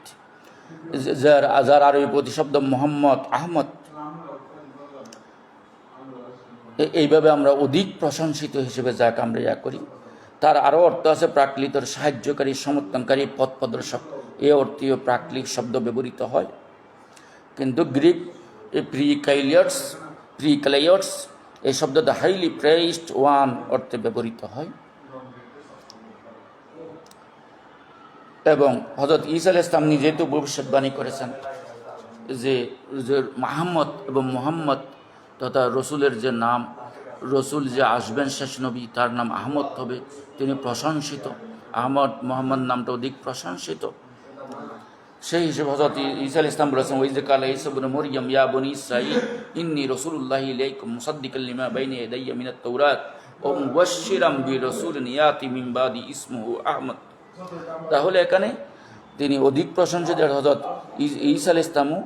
যার আরবি প্রতিশব্দ মোহাম্মদ, আহমদ। এইভাবে আমরা অধিক প্রশংসিত হিসেবে যাকে আমরা করি, তার আরও অর্থ আছে প্রাকলিতর সাহায্যকারী, সমর্থনকারী, পথ প্রদর্শক। এই অর্থেও প্রাকলিত শব্দ ব্যবহৃত হয়। কিন্তু গ্রিক প্রিকাইলিয়টস এই শব্দটা হাইলি প্রেইজড ওয়ান অর্থে ব্যবহৃত হয়। এবং হযরত ঈসা আলাইহিস সালাম নিজেই তো ভবিষ্যৎবাণী করেছেন যে মুহাম্মদ এবং মুহাম্মদ তথা রসুলের যে নাম, রসুল যে আসবেন শেষ নবী, তার নাম আহমদ হবে, তিনি প্রশংসিত। আহমদ, মুহাম্মদ নামটা অধিক প্রশংসিত। সেই হিসেবে হযরত ঈসা আলাইহিস সালাম বলেছেন, ওই যে কালা ঈসা ইবনে মরিয়ম ইয়া বনি ইসরাঈল ইন্নী রাসূলুল্লাহি ইলাইকুম মুসাদ্দিকাল লিমা বাইনা ইয়াদাইয়া মিনাত তাওরাত ওয়া মুবাশশিরাম বিরাসূলিন ইয়াতি মিন বাদি ইসমুহু আহমদ। তাহলে এখানে তিনি অধিক প্রশংসিত হযরত ঈসা আলাইহিস সালামও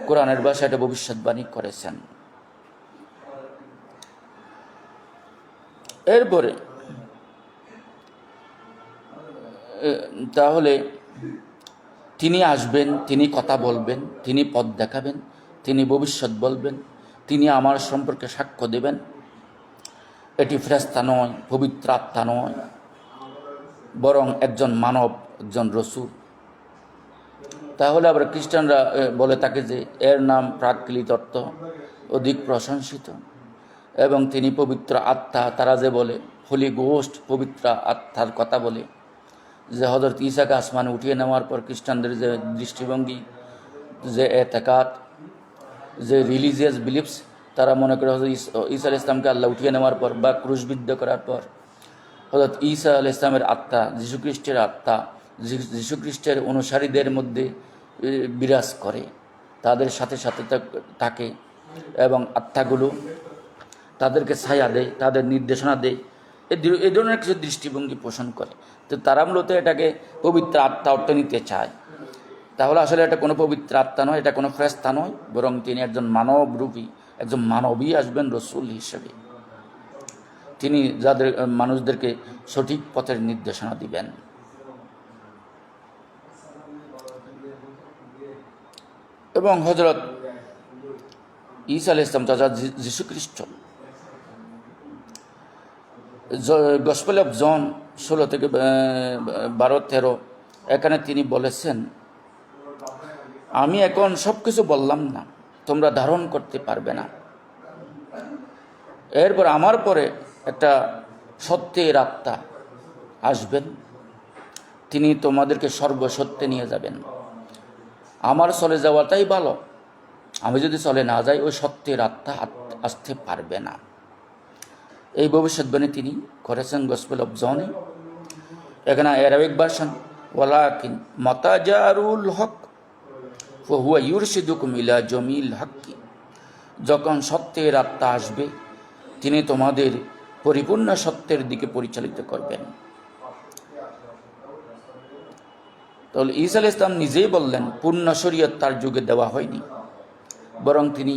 কোরআনের ভাষায় এটা ভবিষ্যৎবাণী করেছেন। এরপরে তাহলে তিনি আসবেন, তিনি কথা বলবেন, তিনি পথ দেখাবেন, তিনি ভবিষ্যৎ বলবেন, তিনি আমার সম্পর্কে সাক্ষ্য দেবেন। এটি ফেরেশতা নয়, পবিত্র আত্মা নয়, বরং একজন মানব, একজন রসূল। তাহলে আবার খ্রিস্টানরা বলে থাকে যে এর নাম প্রাকলিত, অর্থ অধিক প্রশংসিত, এবং তিনি পবিত্র আত্মা। তারা যে বলে হোলি গোস্ট, পবিত্র আত্মার কথা বলে, যে হযরত ঈসাকে আসমানে উঠিয়ে নেওয়ার পর খ্রিস্টানদের যে দৃষ্টিভঙ্গি, যে এতেকাদ, যে রিলিজিয়াস বিলিফস, তারা মনে করে হযরত ঈসা আলাইহিস সালামকে আল্লাহ উঠিয়ে নেওয়ার পর বা ক্রুশবিদ্ধ করার পর হযরত ঈসা আলাইহিস সালামের আত্মা, যীশুখ্রিস্টের আত্মা, যীশুখ্রিস্টের অনুসারীদের মধ্যে বিরাজ করে, তাদের সাথে সাথে থাকে, এবং আত্মাগুলো তাদেরকে ছায়া দেয়, তাদের নির্দেশনা দেয়, এই ধরনের কিছু দৃষ্টিভঙ্গি পোষণ করে। তো তারা মূলত এটাকে পবিত্র আত্মা অর্থ নিতে চায়। তাহলে আসলে এটা কোনো পবিত্র আত্মা নয়, এটা কোনো ফেরেশতা নয়, বরং তিনি একজন মানবরূপী, একজন মানবী আসবেন রসুল হিসেবে। তিনি যাদের মানুষদেরকে সঠিক পথের নির্দেশনা দিবেন। এবং হযরত ঈসা আলাইহিস সালাম তথা যীশুখ্রিস্ট, গসপেল অফ জন 16 থেকে 12-13, এখানে তিনি বলেছেন, আমি এখন সব কিছু বললাম না, তোমরা ধারণ করতে পারবে না। এরপর আমার পরে একটা সত্যের আত্মা আসবেন, তিনি তোমাদেরকে সর্বসত্যে নিয়ে যাবেন। আমার চলে যাওয়াটাই ভালো, আমি যদি চলে না যাই ওই সত্যের আত্মা আসতে পারবে না। এই ভবিষ্যৎবাণী তিনি করেছেন গসপেল অফ জনে। এখানে অ্যারাবিক ভার্সন, ওয়ালাকিন মাতাজারুল হক হুয়া ইউরশিদুকুম ইলা জমিল হক্কি, যখন সত্যের আত্মা আসবে তিনি তোমাদের পরিপূর্ণ সত্যের দিকে পরিচালিত করবেন। তাহলে ঈসা আলাইহিস সালাম নিজেই বললেন পূর্ণ শরীয়ত তার যুগে দেওয়া হয়নি, বরং তিনি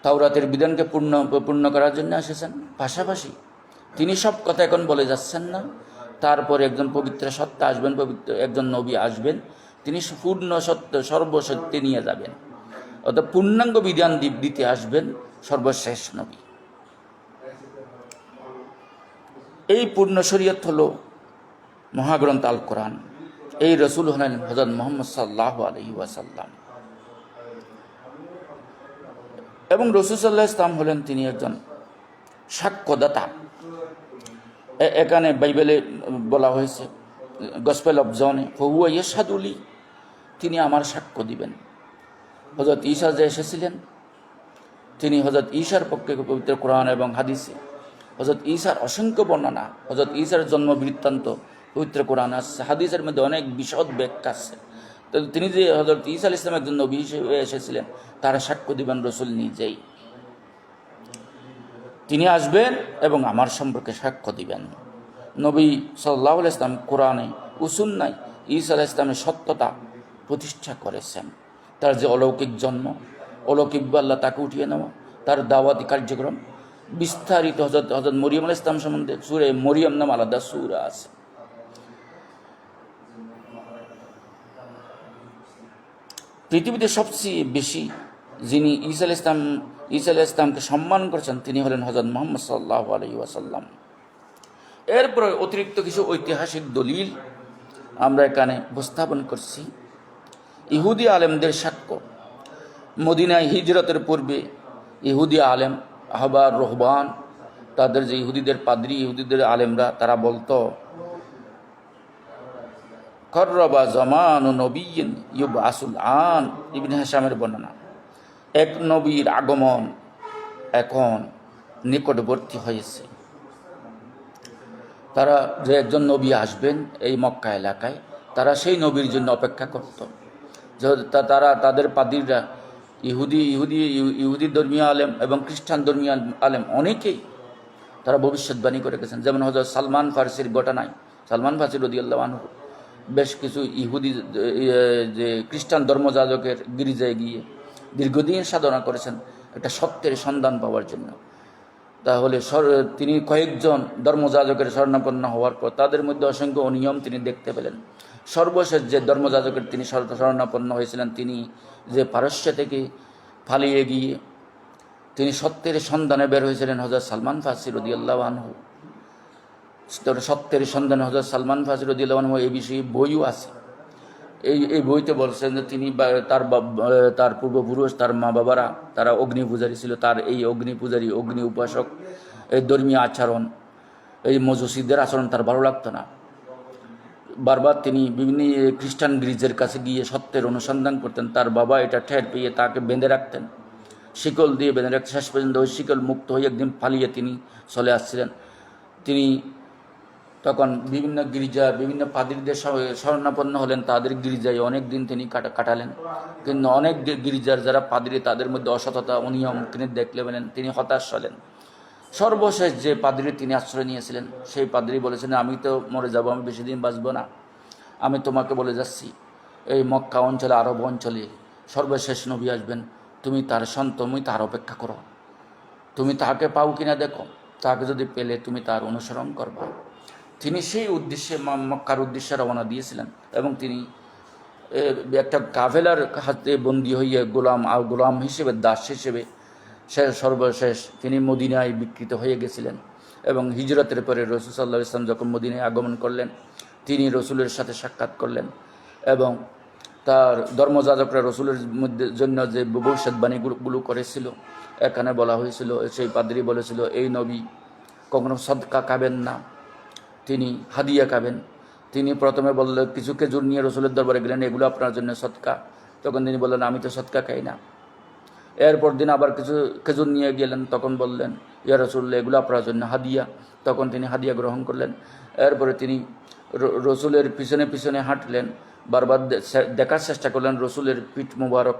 তাওরাতের বিধানকে পূর্ণ করার জন্য এসেছেন। পাশাপাশি তিনি সব কথা এখন বলে যাচ্ছেন না, তারপরে একজন পবিত্র সত্তা আসবেন, পবিত্র একজন নবী আসবেন, তিনি পূর্ণ সত্য সর্বসত্যে নিয়ে যাবেন, অর্থাৎ পূর্ণাঙ্গ বিধান দিতে আসবেন সর্বশেষ নবী। এই পূর্ণ শরীয়ত হলো মহাগ্রন্থ আল কোরআন। এই রসুল হলেন হযরত মুহাম্মদ সাল্লাল্লাহু আলাইহি ওয়াসাল্লাম। এবং রসুল সাল্লাল্লাহু আলাইহি ওয়াসাল্লাম হলেন তিনি একজন সাক্ষ্যদাতা। এখানে বাইবেলে বলা হয়েছে, গসপেল অফ জনে, ফাহুয়া ইয়াশহাদু লি, তিনি আমার সাক্ষ্য দিবেন। হযরত ঈসা যে এসেছিলেন, তিনি হযরত ঈসার পক্ষে পবিত্র কোরআন এবং হাদিসে হযরত ঈসার অসংখ্য বর্ণনা, হযরত ঈসার জন্ম বৃত্তান্ত পবিত্র কোরআন আছে, হাদিসের মধ্যে অনেক বিশদ ব্যাখ্যা আছে। তো তিনি যে হযরত ঈসা আলাইহিস সালাম একজন নবী হিসেবে এসেছিলেন, তারা সাক্ষ্য দিবেন রসুল নিজেই। তিনি আসবেন এবং আমার সম্পর্কে সাক্ষ্য দিবেন। নবী সাল্লাল্লাহু আলাইহি ওয়াসাল্লাম কোরআনে ও সুন্নায় ঈসা আলাইহিস সালামের সত্যতা প্রতিষ্ঠা করেছেন। তার যে অলৌকিক জন্ম, অলৌকিক আল্লাহ তাকে উঠিয়ে নেওয়া, তার দাওয়াতি কার্যক্রম বিস্তারিত হযরত মরিয়ম আলাইহিস সালাম সম্বন্ধে সূরা মরিয়ম নাম আলাদা সূরা আছে। পৃথিবীতে সবচেয়ে বেশি যিনি ঈসা আলাইহিস সালামকে সম্মান করেছেন, তিনি হলেন হযরত মুহাম্মদ সাল্লাল্লাহু আলাইহি ওয়াসাল্লাম। এরপর অতিরিক্ত কিছু ঐতিহাসিক দলিল আমরা এখানে উপস্থাপন করছি। ইহুদি আলেমদের সাক্ষ্য, মদিনায় হিজরতের পূর্বে ইহুদি আলেম, আহবার, রহবান, তাদের যে ইহুদিদের পাদ্রী, ইহুদিদের আলেমরা, তারা বলতো করবা জামানু নবিয়্যিন ইউবআসুল আন, ইবনে হিশামের বর্ণনা, এক নবীর আগমন এখন নিকটবর্তী হয়েছে। তারা যে একজন নবী আসবেন এই মক্কা এলাকায়, তারা সেই নবীর জন্য অপেক্ষা করত। তারা তাদের পাদ্রীরা ইহুদি ধর্মীয় আলেম এবং খ্রিস্টান ধর্মীয় আলেম অনেকেই তারা ভবিষ্যৎবাণী করে গেছেন। যেমন হযরত সালমান ফার্সির ঘটনায়, সালমান ফার্সি রাদিয়াল্লাহু আনহু বেশ কিছু ইহুদি যে খ্রিস্টান ধর্মযাজকের গির্জায় গিয়ে দীর্ঘদিন সাধনা করেছেন একটা সত্যের সন্ধান পাওয়ার জন্য। তাহলে তিনি কয়েকজন ধর্মযাজকের শরণাপন্ন হওয়ার পর তাদের মধ্যে অসংখ্য অনিয়ম তিনি দেখতে পেলেন। সর্বশেষ যে ধর্মযাজকের তিনি শরণাপন্ন হয়েছিলেন, তিনি যে পারস্য থেকে পালিয়ে গিয়ে তিনি সত্যের সন্ধানে বের হয়েছিলেন, হযরত সালমান ফার্সি রাদিয়াল্লাহু আনহু। সত্যের সন্ধানে হযরত সালমান ফার্সি রাদিয়াল্লাহু আনহু এই বিষয়ে বইও আছে। এই বইতে বলছেন যে তিনি তার পূর্বপুরুষ, তার মা বাবারা তারা অগ্নি পূজারী ছিল। তার এই অগ্নি পূজারী, অগ্নি উপাসক, এই ধর্মীয় আচরণ, এই মজুসিদের আচরণ তার ভালো লাগতো না। বারবার তিনি বিভিন্ন খ্রিস্টান গির্জার কাছে গিয়ে সত্যের অনুসন্ধান করতেন। তার বাবা এটা ঠের পেয়ে তাকে বেঁধে রাখতেন, শিকল দিয়ে বেঁধে রাখতেন। শেষ পর্যন্ত ওই শিকল মুক্ত হয়ে একদিন পালিয়ে তিনি চলে আসছিলেন। তিনি তখন বিভিন্ন গির্জা, বিভিন্ন পাদ্রীদের শরণাপন্ন হলেন, তাদের গির্জায় অনেক দিন তিনি কাটালেন। কিন্তু অনেক গির্জার যারা পাদ্রী, তাদের মধ্যে অসততা, অনিয়ম তিনি দেখলে বলেন, তিনি হতাশ হলেন। সর্বশেষ যে পাদ্রী তিনি আশ্রয় নিয়েছিলেন, সেই পাদ্রী বলেছেন, আমি তো মরে যাব, আমি বেশি দিন বাঁচব না, আমি তোমাকে বলে যাচ্ছি এই মক্কা অঞ্চলে, আরব অঞ্চলে সর্বশেষ নবী আসবেন, তুমি তার তুমি তার অপেক্ষা করো, তুমি তাকে পাও কিনা দেখো, তাকে যদি পেলে তুমি তার অনুসরণ করবা। তিনি সেই উদ্দেশ্যে মক্কার উদ্দেশ্যে রওনা দিয়েছিলেন এবং তিনি একটা কাফেলার হাতে বন্দী হইয়ে গোলাম হিসেবে, দাস হিসেবে সর্বশেষ তিনি মদিনায় বিকৃত হয়ে গেছিলেন। এবং হিজরতের পরে রাসূল সাল্লাল্লাহু আলাইহি ওয়াসাল্লাম যখন মদিনায় আগমন করলেন, তিনি রসুলের সাথে সাক্ষাৎ করলেন এবং তার ধর্মযাজকরা রসুলের মধ্যে জন্য যে ভবিষ্যৎবাণীগুলো করেছিল, এখানে বলা হয়েছিল, সেই পাদ্রী বলেছিল এই নবী কখনো সদকা খাবেন না, তিনি হাদিয়া খাবেন। তিনি প্রথমে বললেন, কিছু খেজুর নিয়ে রসুলের দরবারে গেলেন, এগুলো আপনার জন্য সদকা। তখন তিনি বললেন, আমি তো সদকা খাই না। এরপর দিন আবার কিছু খেজুর নিয়ে গেলেন, তখন বললেন, ইয়া রাসূলুল্লাহ, এগুলো আপনার জন্য হাদিয়া। তখন তিনি হাদিয়া গ্রহণ করলেন। এরপরে তিনি রসুলের পিছনে পিছনে হাঁটলেন, বারবার দেখার চেষ্টা করলেন রসুলের পিঠ মুবারক।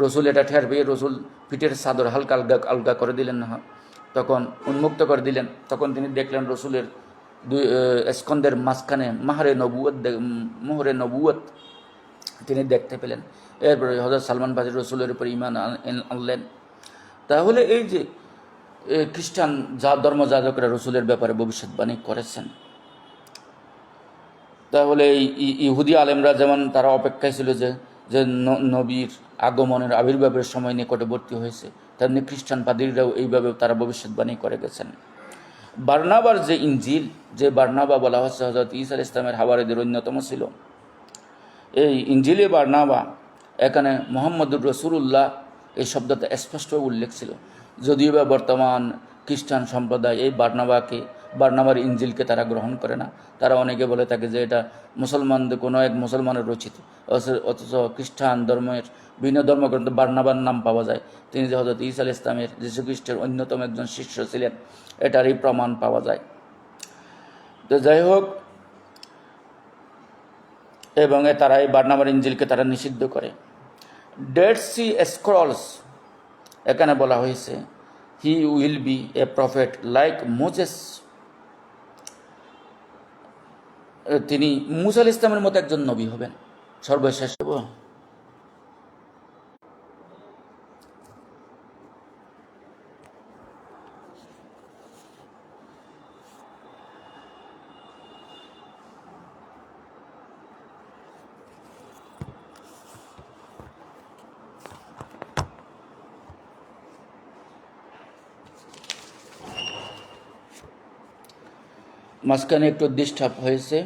রসুল এটা ঠের পেয়ে রসুল পিঠের চাদর হালকা আলগা করে দিলেন, তখন উন্মুক্ত করে দিলেন। তখন তিনি দেখলেন রসুলের স্কন্দের মাঝখানে মোহরে নবুয়ত তিনি দেখতে পেলেন। এরপরে হযরত সালমান ফার্সি রসুলের উপর ঈমান আনলেন। তাহলে এই যে খ্রিস্টান ধর্মযাজকরা রসুলের ব্যাপারে ভবিষ্যৎবাণী করেছেন, তাহলে ইহুদি আলেমরা যেমন তারা অপেক্ষায় ছিল যে যে নবীর আগমনের আবির্ভাবের সময় নিকটবর্তী হয়েছে, তেমনি খ্রিস্টান পাদ্রীরাও এইভাবে তারা ভবিষ্যৎবাণী করে গেছেন। বার্নাবার যে ইঞ্জিল, যে বার্নাবা বলা হচ্ছে হযরত ঈসা আলাইহিস সালামের হাওয়ারিদের অন্যতম ছিল, এই ইঞ্জিলে বার্নাবা এখানে মুহাম্মদুর রাসূলুল্লাহ এই শব্দটা স্পষ্ট উল্লেখ ছিল। যদিও বা বর্তমান খ্রিস্টান সম্প্রদায় এই বার্নাবার ইঞ্জিলকে তারা গ্রহণ করে না। তারা অনেকে বলে থাকে যে এটা মুসলমানদের কোনো এক মুসলমানের রচিত, অথচ খ্রিস্টান ধর্মের বিভিন্ন ধর্মগ্রন্থে বার্নাবার নাম পাওয়া যায়। তিনি যে হযরত ঈসা আলাইহিস সালামের যীশু খ্রিস্টের অন্যতম একজন শিষ্য ছিলেন, এটারই প্রমাণ পাওয়া যায়। তো যাই হোক, এবং তারা এই বার্নাবার ইঞ্জিলকে তারা নিষিদ্ধ করে। ডেড সি স্ক্রলস, এখানে বলা হয়েছে he will B A prophet like Moses, তিনি মূসা আলাইহিস সালামের মতো একজন নবী হবেন, সর্বশেষ। মাঝখানে একটু ডিস্টার্ব হয়েছে,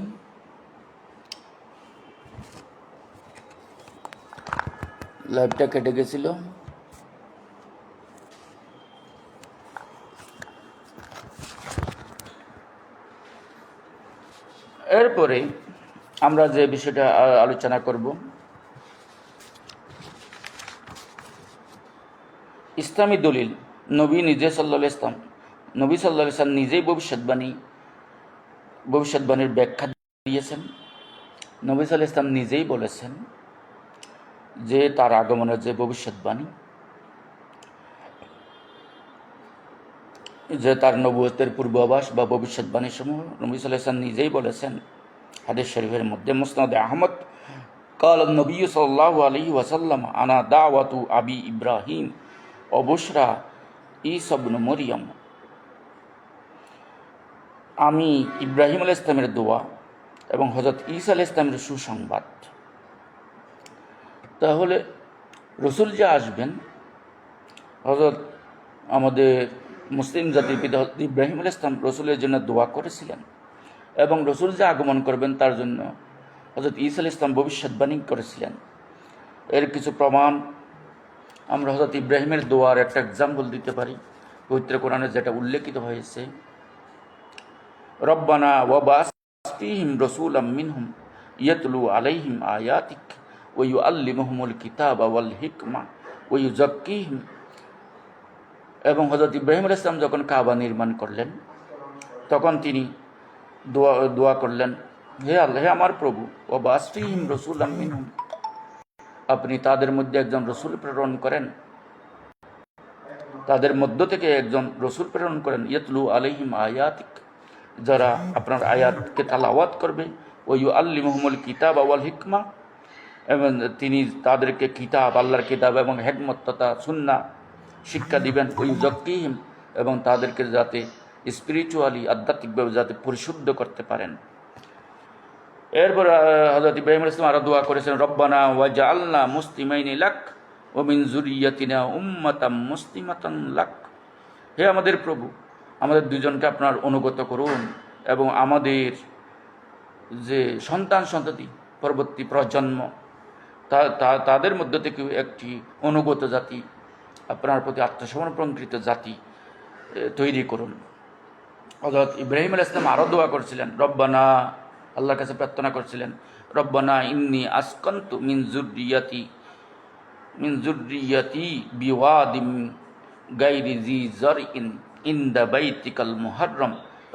লাইভটা কেটে গেছিল। এরপরে আমরা যে বিষয়টা আলোচনা করব, ইসলামী দলিল। নবী সাল্লাল্লাহু আলাইহি ওয়াসাল্লাম নিজেই ভবিষ্যৎবাণীর ব্যাখ্যা দিয়েছেন। নবী সাল্লাল্লাহু আলাইহি ওয়াসাল্লাম নিজেই বলেছেন যে তার আগমনের যে ভবিষ্যৎবাণী, যে তার নবুয়তের পূর্বাভাস বা ভবিষ্যৎবাণী সমূহ নবী সাল্লাল্লাহু আলাইহি ওয়াসাল্লাম নিজেই বলেছেন। হাদিস শরীফের মধ্যে মুসনাদে আহমদ قال النبي صلى الله عليه وسلم أنا دعوة أبي إبراهيم وبشرى ঈসা ইবনে মরিয়ম, আমি ইব্রাহিম আলাইহিস সালামের দোয়া এবং হযরত ঈসা আলাইহিস সালামের সুসংবাদ। তাহলে রসুল যে আসবেন, হযরত আমাদের মুসলিম জাতির পিতা ইব্রাহিম আলাইহিস সালাম রসুলের জন্য দোয়া করেছিলেন, এবং রসুল যে আগমন করবেন তার জন্য হযরত ঈসা আলাইহিস সালাম ভবিষ্যৎবাণী করেছিলেন। এর কিছু প্রমাণ আমরা হযরত ইব্রাহিমের দোয়ার একটা এক্সাম্পল দিতে পারি। পবিত্র কোরআনে যেটা উল্লেখিত হয়েছে, রব্বানা ওয়াবাস ফীহিম রাসূলাম মিনহুম ইয়াতলু আলাইহিম আয়াতিক ওয়া ইউআল্লিমুহুমুল কিতাবা ওয়াল হিকমা ওয়া ইউযাক্কিহিম। এবং হযরত ইব্রাহিম আলাইহিস সালাম যখন কাবা নির্মাণ করলেন, তখন তিনি দোয়া করলেন, হে আল্লাহ, হে আমার প্রভু, ওয়াবাস ফীহিম রাসূলাম মিনহুম, আপনি তাদের মধ্যে একজন রসুল প্রেরণ করেন, তাদের মধ্য থেকে একজন রসুল প্রেরণ করেন, ইয়াতলু আলাইহিম আয়াতিক, যারা আপনার আয়াতকে তালাওয়াত করবে, ওয়া ইউআল্লিমুহুমুল কিতাবা ওয়াল হিকমা, এবং তিনি তাদেরকে কিতাব, আল্লাহর কিতাব এবং হিকমত তথা সুন্নাহ শিক্ষা দিবেন, ওয়া ইউযাক্কিহিম, এবং তাদেরকে যাতে স্পিরিচুয়ালি, আধ্যাত্মিকভাবে যাতে পরিশুদ্ধ করতে পারেন। এরপর হযরত ইব্রাহিম আলাইহিস সালাম আরো দোয়া করেছেন, রব্বানা ওয়াজআলনা মুসলিমাইনি লাক ওয়া মিন যুররিয়াতিনা উম্মাতাম মুসলিমাতান লাক, হে আমাদের প্রভু, আমাদের দুজনকে আপনার অনুগত করুন, এবং আমাদের যে সন্তান সন্ততি, পরবর্তী প্রজন্ম, তাদের মধ্য থেকে একটি অনুগত জাতি, আপনার প্রতি আত্মসমর্পণকৃত জাতি তৈরি করুন। হযরত ইব্রাহিম আলাইহিস সালাম আরো দোয়া করেছিলেন, রব্বানা, আল্লাহর কাছে প্রার্থনা করছিলেন, রব্বানা ইন্নী আসকানতু মিন যুররিয়াতি বিওয়াদিন গায়রি জি যারইন ইনদা বাইতিকাল মুহাররম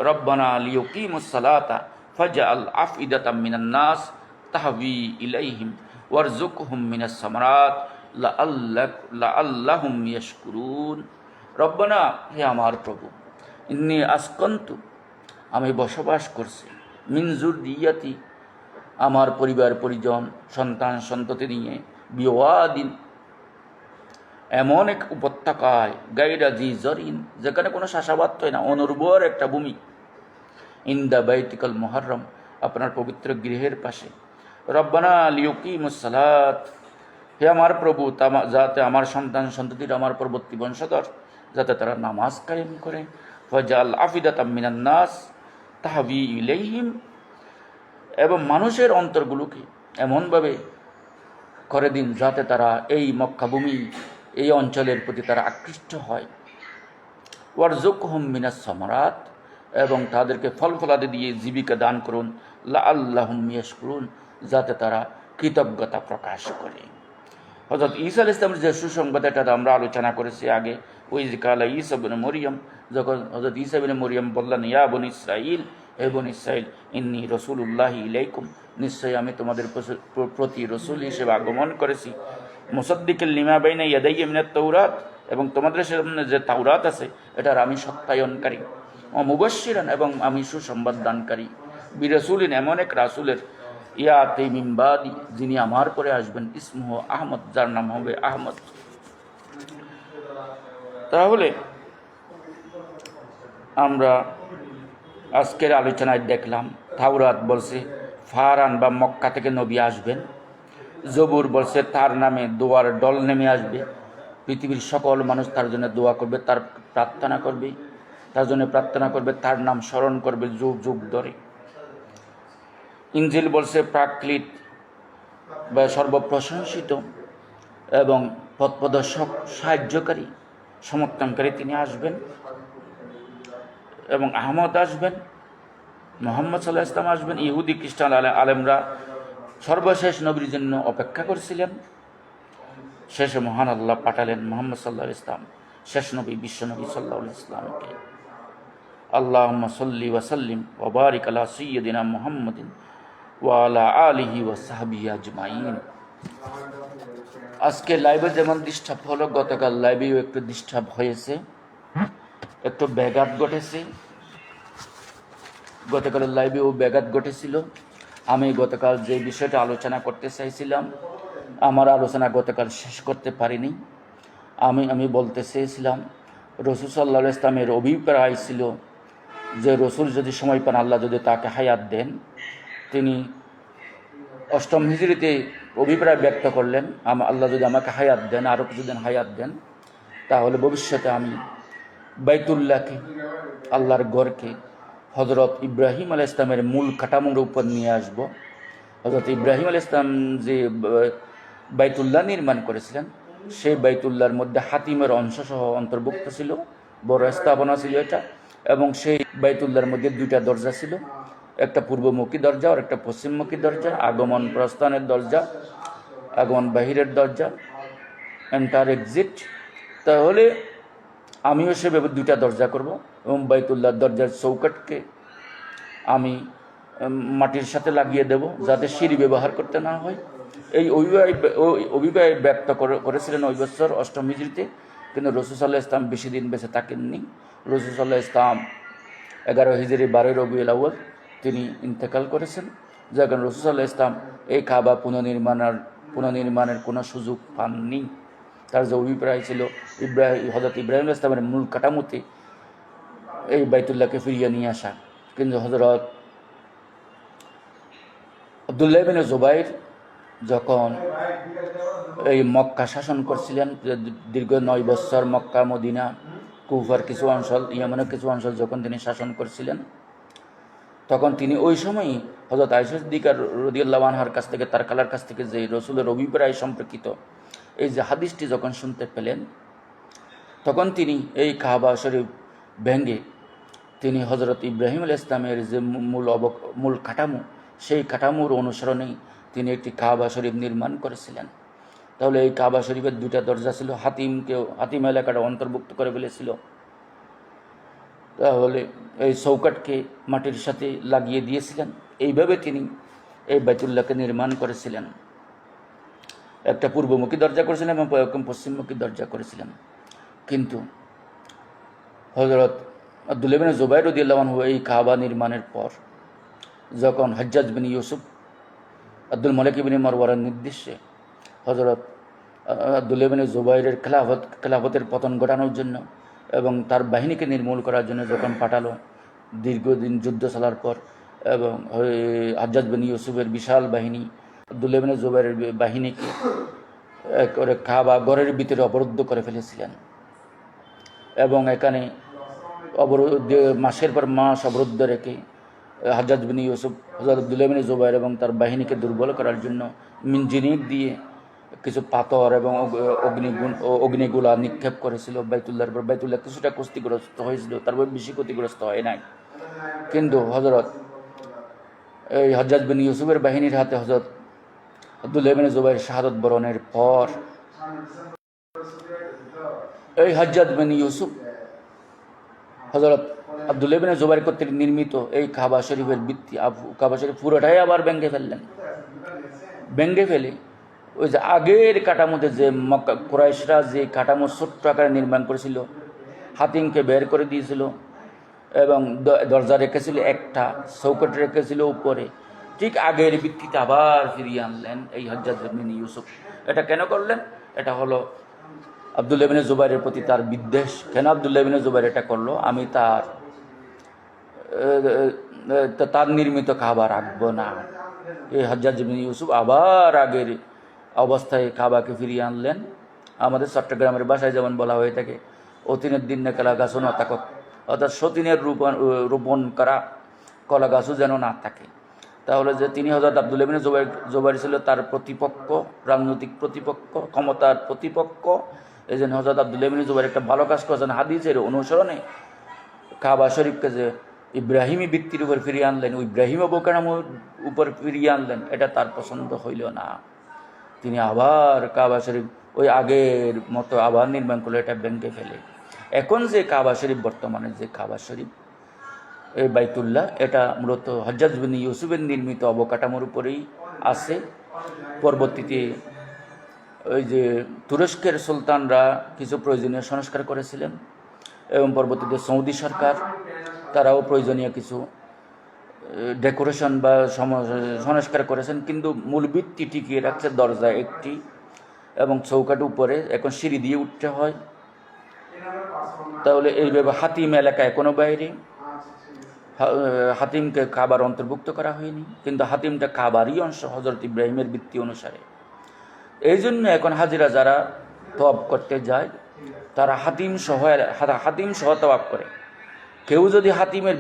রব্বানা লিয়ুকিমুস সালাতা ফাজআল আফইদাতাম মিনান নাস তাহবি ইলাইহিম ওয়ারযুকহুম মিনাস সামারাত লাআল্লাহুম ইয়াশকুরুন। রব্বানা, হে আমার প্রভু, ইন্নী আসকানতু, আমি বসবাস করছি, মিন যুররিয়াতি, আমার পরিবার পরিজন, সন্তান সন্ততি নিয়ে, বিওয়াদিন, এমন এক উপত্যকায়, গায়রা জি যারইন, যেখানে কোনো চাষাবাদ হয় না, অনুর্বর একটা ভূমি, ইনদা বাইতিকাল মুহাররম, আপনার পবিত্র গৃহের পাশে। রব্বানা লিউকিমুস সালাত, হে আমার প্রভু, যাতে আমার সন্তান সন্ততির, আমার পরবর্তী বংশধর যাতে তারা নামাজ কায়েম করে। ফজাল আফিদাতাম মিনান নাস তাহবি ইলাইহিম, এবং মানুষের অন্তরগুলোকে এমনভাবে করে দিন যাতে তারা এই মক্কাভূমি, এই অঞ্চলের প্রতি তারা আকৃষ্ট হয়। ওয়ারজুকহুম মিনাস সামারাত, এবং তাদেরকে ফল ফলাদি দিয়ে জীবিকা দান করুন। লাআল্লাহুম ইয়াশকুরুন, যাতে তারা কৃতজ্ঞতা প্রকাশ করে। হযরত ঈসা আলাইহিস সালামের যে সুসংবাদ, এটা আমরা আলোচনা করেছি আগে। ওই যে কালা ঈসা ইবনে মরিয়ম, যখন হযরত ঈসা ইবনে মরিয়ম বললেন, ইয়া বনি ইসরাইল, হে বনি ইসরাইল, ইন্নী রাসূলুল্লাহি ইলাইকুম, নিশ্চয়ই আমি তোমাদের প্রতি রসুল হিসেবে আগমন করেছি। মুসাদ্দিকাল লিমা বাইনা ইয়াদাইয়া মিনাত তাওরাত, এবং তোমাদের সামনে যে তাওরাত আছে এটার আমি সত্যায়নকারী। ও মুবাশশিরান, এবং আমি সুসংবাদ দানকারী। বিরাসুলিন, এমন এক রাসূলের, ইয়াতি মিন বাদি, যিনি আমার পরে আসবেন, ইসমুহ আহমদ, যার নাম হবে আহমদ। তাহলে আমরা আজকের আলোচনায় দেখলাম, তাওরাত বলছে ফারান বা মক্কা থেকে নবী আসবেন। জবুর বলছে তার নামে দোয়ার ডল নেমে আসবে, পৃথিবীর সকল মানুষ তার জন্য দোয়া করবে, তার প্রার্থনা করবে, তার জন্য প্রার্থনা করবে, তার নাম স্মরণ করবে যুগ যুগ ধরে। ইনজিল বলছে প্রাকৃত বা সর্বপ্রশংসিত এবং পথপ্রদর্শক, সাহায্যকারী, সমর্থনকারী তিনি আসবেন। এবং আহমদ আসবেন, মুহাম্মদ সাল্লাল্লাহু আলাইহি ওয়াসাল্লাম আসবেন। ইহুদি খ্রিস্টান আলেমরা সর্বশেষ নবীর জন্য অপেক্ষা করছিলেন। শেষে মহান আল্লাহ পাঠালেন মুহাম্মদ সাল্লাল্লাহু আলাইহি ওয়াসাল্লাম, শেষ নবী, বিশ্বনবী সাল্লাল্লাহু আলাইহি ওয়াসাল্লামকে। আল্লাহুম্মা সাল্লি ওয়া সাল্লিম ওয়া বারিক আলা সাইয়্যিদিনা মুহাম্মাদিন ওয়া আলা আলিহি ওয়া সাহবিহি আজমাইন। আজকে লাইভে যেমন ডিস্টার্ব হলো, গতকাল লাইভেও একটু ডিস্টার্ব হয়েছে, একটু ব্যাঘাত ঘটেছে। গতকালের লাইভেও ব্যাঘাত ঘটেছিল। আমি গতকাল যে বিষয়টা আলোচনা করতে চাইছিলাম, আমার আলোচনা গতকাল শেষ করতে পারিনি। আমি বলতে চেয়েছিলাম, রসুল সাল্লাল্লাহু আলাইহি ওয়াসাল্লামের অভিপ্রায় ছিল যে রসুল যদি সময় পান, আল্লাহ যদি তাকে হায়াত দেন, তিনি অষ্টম হিজরিতে অভিপ্রায় ব্যক্ত করলেন, আল্লাহ যদি আমাকে হায়াত দেন, আরও কিছুদিন হায়াত দেন, তাহলে ভবিষ্যতে আমি বাইতুল্লাহকে, আল্লাহর ঘরকে হজরত ইব্রাহিম আলাইহিস সালামের মূল কাঠামোর উপর নিয়ে আসব। হজরত ইব্রাহিম আলাইহিস সালাম যে বাইতুল্লাহ নির্মাণ করেছিলেন, সেই বাইতুল্লাহর মধ্যে হাতিমের অংশসহ অন্তর্ভুক্ত ছিল, বড় স্থাপনা ছিল এটা। এবং সেই বাইতুল্লাহর মধ্যে দুইটা দরজা ছিল, একটা পূর্বমুখী দরজা আর একটা পশ্চিমমুখী দরজা, আগমন প্রস্থানের দরজা, আগমন বাহিরের দরজা, এন্টার এক্সিট। তাহলে আমিও সেভাবে দুইটা দরজা করব, এবং বাইতুল্লাহর দরজার চৌকাটকে আমি মাটির সাথে লাগিয়ে দেব, যাতে সিঁড়ি ব্যবহার করতে না হয়। এই অভিপ্রায় ব্যক্ত করেছিলেন ওই বছর অষ্টম হিজরিতে। কিন্তু রসুল সাল্লাল্লাহু আলাইহি ওয়াসাল্লাম বেশি দিন বেঁচে থাকেননি। রসুল সাল্লাল্লাহু আলাইহি ওয়াসাল্লাম 11 হিজরি 12 রবিউল আউয়াল তিনি ইন্তেকাল করেছেন। যার কারণে রসুল সাল্লাল্লাহু আলাইহি ওয়াসাল্লাম এই কাবা পুনর্নির্মাণের কোনো সুযোগ পাননি। তার যে অভিপ্রায় ছিল হযরত ইব্রাহিম আলাইহিস সালামের মূল কাঠামোতে এই বাইতুল্লাহকে ফিরিয়ে নিয়ে আসা। কিন্তু হযরত আব্দুল্লাহ ইবনে জুবাইর যখন এই মক্কা শাসন করছিলেন, দীর্ঘ 9 বছর মক্কা, মদিনা, কুফার কিছু অঞ্চল, ইয়ামানের কিছু অঞ্চল যখন তিনি শাসন করছিলেন, তখন তিনি ওই সময়ই হযরত আয়েশা সিদ্দিকা রাদিয়াল্লাহু আনহার কাছ থেকে, তার খালার কাছ থেকে যে রসুলের অভিপ্রায় সম্পর্কিত এই যে হাদিসটি যখন শুনতে পেলেন, তখন তিনি এই কাবা শরীফ ভেঙে তিনি হযরত ইব্রাহিম আলাইহিস সালামের যে মূল কাঠামো, সেই কাঠামোর অনুসরণেই তিনি একটি কাবা শরীফ নির্মাণ করেছিলেন। তাহলে এই কাবা শরীফের দুইটা দরজা ছিল, হাতিম এলাকাটা অন্তর্ভুক্ত করে ফেলেছিল। তাহলে এই চৌকাটকে মাটির সাথে লাগিয়ে দিয়েছিলেন। এইভাবে তিনি এই বাইতুল্লাহকে নির্মাণ করেছিলেন। একটা পূর্বমুখী দরজা করেছিলেন এবং পশ্চিমমুখী দরজা করেছিলেন। কিন্তু হযরত আব্দুল্লাহ ইবনে জুবাইর রাদিয়াল্লাহু আনহু এই কাবা নির্মাণের পর, যখন হজ্জাজ বিন ইউসুফ আব্দুল মালিক ইবনে মারওয়ানের নির্দেশে হযরত আব্দুল্লাহ ইবনে জুবাইরের খেলাফতের পতন ঘটানোর জন্য এবং তার বাহিনীকে নির্মূল করার জন্য যখন পাঠালো, দীর্ঘদিন যুদ্ধ চলার পর এবং হাজ্জাজ বিন ইউসুফের বিশাল বাহিনী আব্দুল্লাহ ইবনে জুবাইরের বাহিনীকে করে কাবা ঘরের ভিতরে অবরুদ্ধ করে ফেলেছিলেন এবং এখানে মাসের পর মাস অবরুদ্ধ রেখে হাজ্জাজ বিন ইউসুফ হযরত আব্দুল্লাহ ইবনে জুবাইর এবং তার বাহিনীকে দুর্বল করার জন্য মিনজিনিক দিয়ে কিছু পাথর এবং অগ্নিগুলা নিক্ষেপ করেছিল বাইতুল্লাহর উপর। বাইতুল্লাহ কিছুটা ক্ষতিগ্রস্ত হয়েছিল, তারপর বেশি ক্ষতিগ্রস্ত হয় নাই। কিন্তু হযরত এই হাজ্জাজ বিন ইউসুফের বাহিনীর হাতে হযরত আব্দুল্লাহ ইবনে জুবাইর শাহাদত বরণের পর এই হাজ্জাজ বিন ইউসুফ হযরত আব্দুল্লাহ ইবনে জুবাইর কর্তৃক নির্মিত এই কাবা শরীফের ভিত্তি কাবা শরীফ পুরোটাই আবার ভেঙে ফেললেন। ভেঙে ফেলে ওই যে আগের কাঠামোতে যে মক্কা কুরাইশরা যে কাঠামো ছোট্ট আকারে নির্মাণ করেছিল, হাতিমকে বের করে দিয়েছিল এবং দরজা রেখেছিল একটা, চৌকট রেখেছিল উপরে, ঠিক আগের ভিত্তিতে আবার ফিরিয়ে আনলেন এই হাজ্জাজ বিন ইউসুফ। এটা কেন করলেন? এটা হলো আব্দুল্লাহ ইবনে জুবাইরের প্রতি তার বিদ্বেষ। কেন আব্দুল্লাহ ইবনে জুবাইর এটা করলো? আমি তার নির্মিত কাবা রাখবো না। এই হাজ্জাজ বিন ইউসুফ আবার আগের অবস্থায় কাবাকে ফিরিয়ে আনলেন। আমাদের চট্টগ্রামের ভাষায় যেমন বলা হয়ে থাকে, অতিনের দিন কলা গাছও না থাকুক, অর্থাৎ সতীনের রোপণ করা কলা গাছও যেন না থাকে। তাহলে যে তিনি হযরত আব্দুল্লাহ ইবনে জুবাইর ছিল তার প্রতিপক্ষ, রাজনৈতিক প্রতিপক্ষ, ক্ষমতার প্রতিপক্ষ। এই জন্য হযরত আব্দুল্লাহ ইবনে জুবাইর একটা ভালো কাজ করেছেন, হাদিসের অনুসরণে কাবা শরীফকে যে ইব্রাহিমী ভিত্তির উপর ফিরিয়ে আনলেন, ওই ইব্রাহিম অবকাঠামোর উপর ফিরিয়ে আনলেন, এটা তার পছন্দ হইল না। তিনি আবার কাবা শরীফ ওই আগের মতো আবার নির্মাণ করলে, এটা ভেঙে ফেলে। এখন যে কাবা শরীফ, বর্তমানে যে কাবা শরীফ এই বাইতুল্লাহ, এটা মূলত হাজ্জাজ বিন ইউসুফের নির্মিত অবকাঠামোর উপরেই আছে। পরবর্তীতে ওই যে তুরস্কের সুলতানরা কিছু প্রয়োজনীয় সংস্কার করেছিলেন এবং পরবর্তীতে সৌদি সরকার তারাও প্রয়োজনীয় কিছু ডেকোরেশন বা সংস্কার করেছেন, কিন্তু মূল ভিত্তি টিকিয়ে রাখছে দরজা একটি এবং চৌকাট উপরে। এখন সিঁড়ি দিয়ে উঠতে হয়। তাহলে এইভাবে হাতিম এলাকা এখনো বাইরে, হাতিমকে কাবার অন্তর্ভুক্ত করা হয়নি, কিন্তু হাতিমটা কাবারই অংশ হযরত ইব্রাহিমের ভিত্তি অনুসারে। এই জন্য এখন হাজিরা যারা তওয়াফ করতে যায় তারা হাতিম সহ তওয়াফ করে। কেউ যদি হাতিমের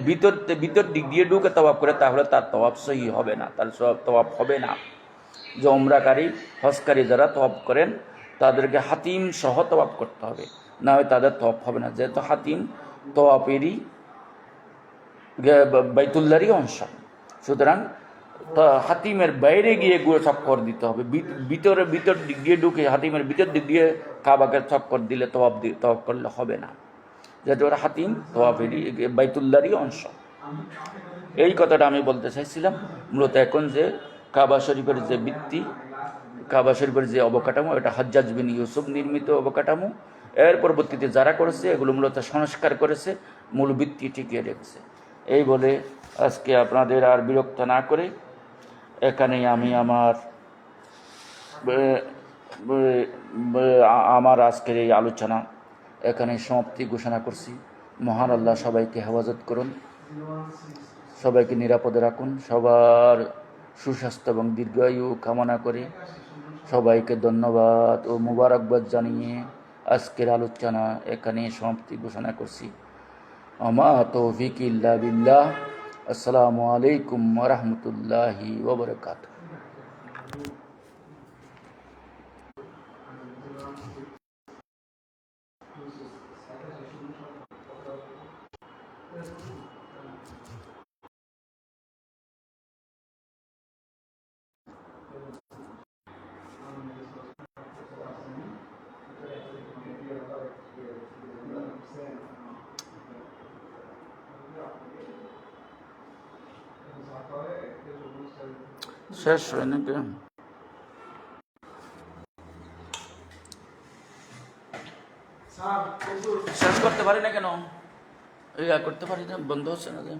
ভিতর দিক দিয়ে ঢুকে তওয়াফ করে তাহলে তার তওয়াফ সহি হবে না, তার তওয়াফ হবে না। যে উমরাকারী হজকারী যারা তওয়াফ করেন তাদেরকে হাতিম সহ তওয়াফ করতে হবে, না হয় তাদের তওয়াফ হবে না। যেহেতু হাতিম তওয়াফেরই বাইতুল্লাহরই অংশ, সুতরাং হাতিমের বাইরে গিয়ে চক্কর দিতে হবে। ভিতর দিক দিয়ে ঢুকে হাতিমের ভিতর দিক দিয়ে কাবাকে চক্কর দিলে তওয়াফ করলে হবে না, যেহেতু ওরা হাতিম তওয়াফেরই বাইতুল্লাহরই অংশ। এই কথাটা আমি বলতে চাইছিলাম। মূলত এখন যে কাবা শরীফের যে ভিত্তি, কাবা শরীফের যে অবকাঠামো, এটা হাজ্জাজ বিন ইউসুফ নির্মিত অবকাঠামো। এর পরবর্তীতে যারা করেছে এগুলো মূলত সংস্কার করেছে, মূল ভিত্তি টিকিয়ে রেখেছে। এই বলে আজকে আপনাদের আর বিরক্ত না করে এখানেই আমি আমার আজকের এই আলোচনা এখানে সমাপ্তি ঘোষণা করছি। মহান আল্লাহ সবাইকে হেফাজত করুন, সবাইকে নিরাপদে রাখুন, সবার সুস্বাস্থ্য এবং দীর্ঘায়ু কামনা করে সবাইকে ধন্যবাদ ও মুবারকবাদ জানিয়ে আজকের আলোচনা এখানে সমাপ্তি ঘোষণা করছি। আমা তৌফিক ইল্লা বিল্লাহ। আসসালামু আলাইকুম ওয়া রাহমাতুল্লাহি ওয়া বারাকাতুহু। শেষ হয় নাকি? শেষ করতে পারি না কেন? করতে পারি না, বন্ধ হচ্ছে না যে।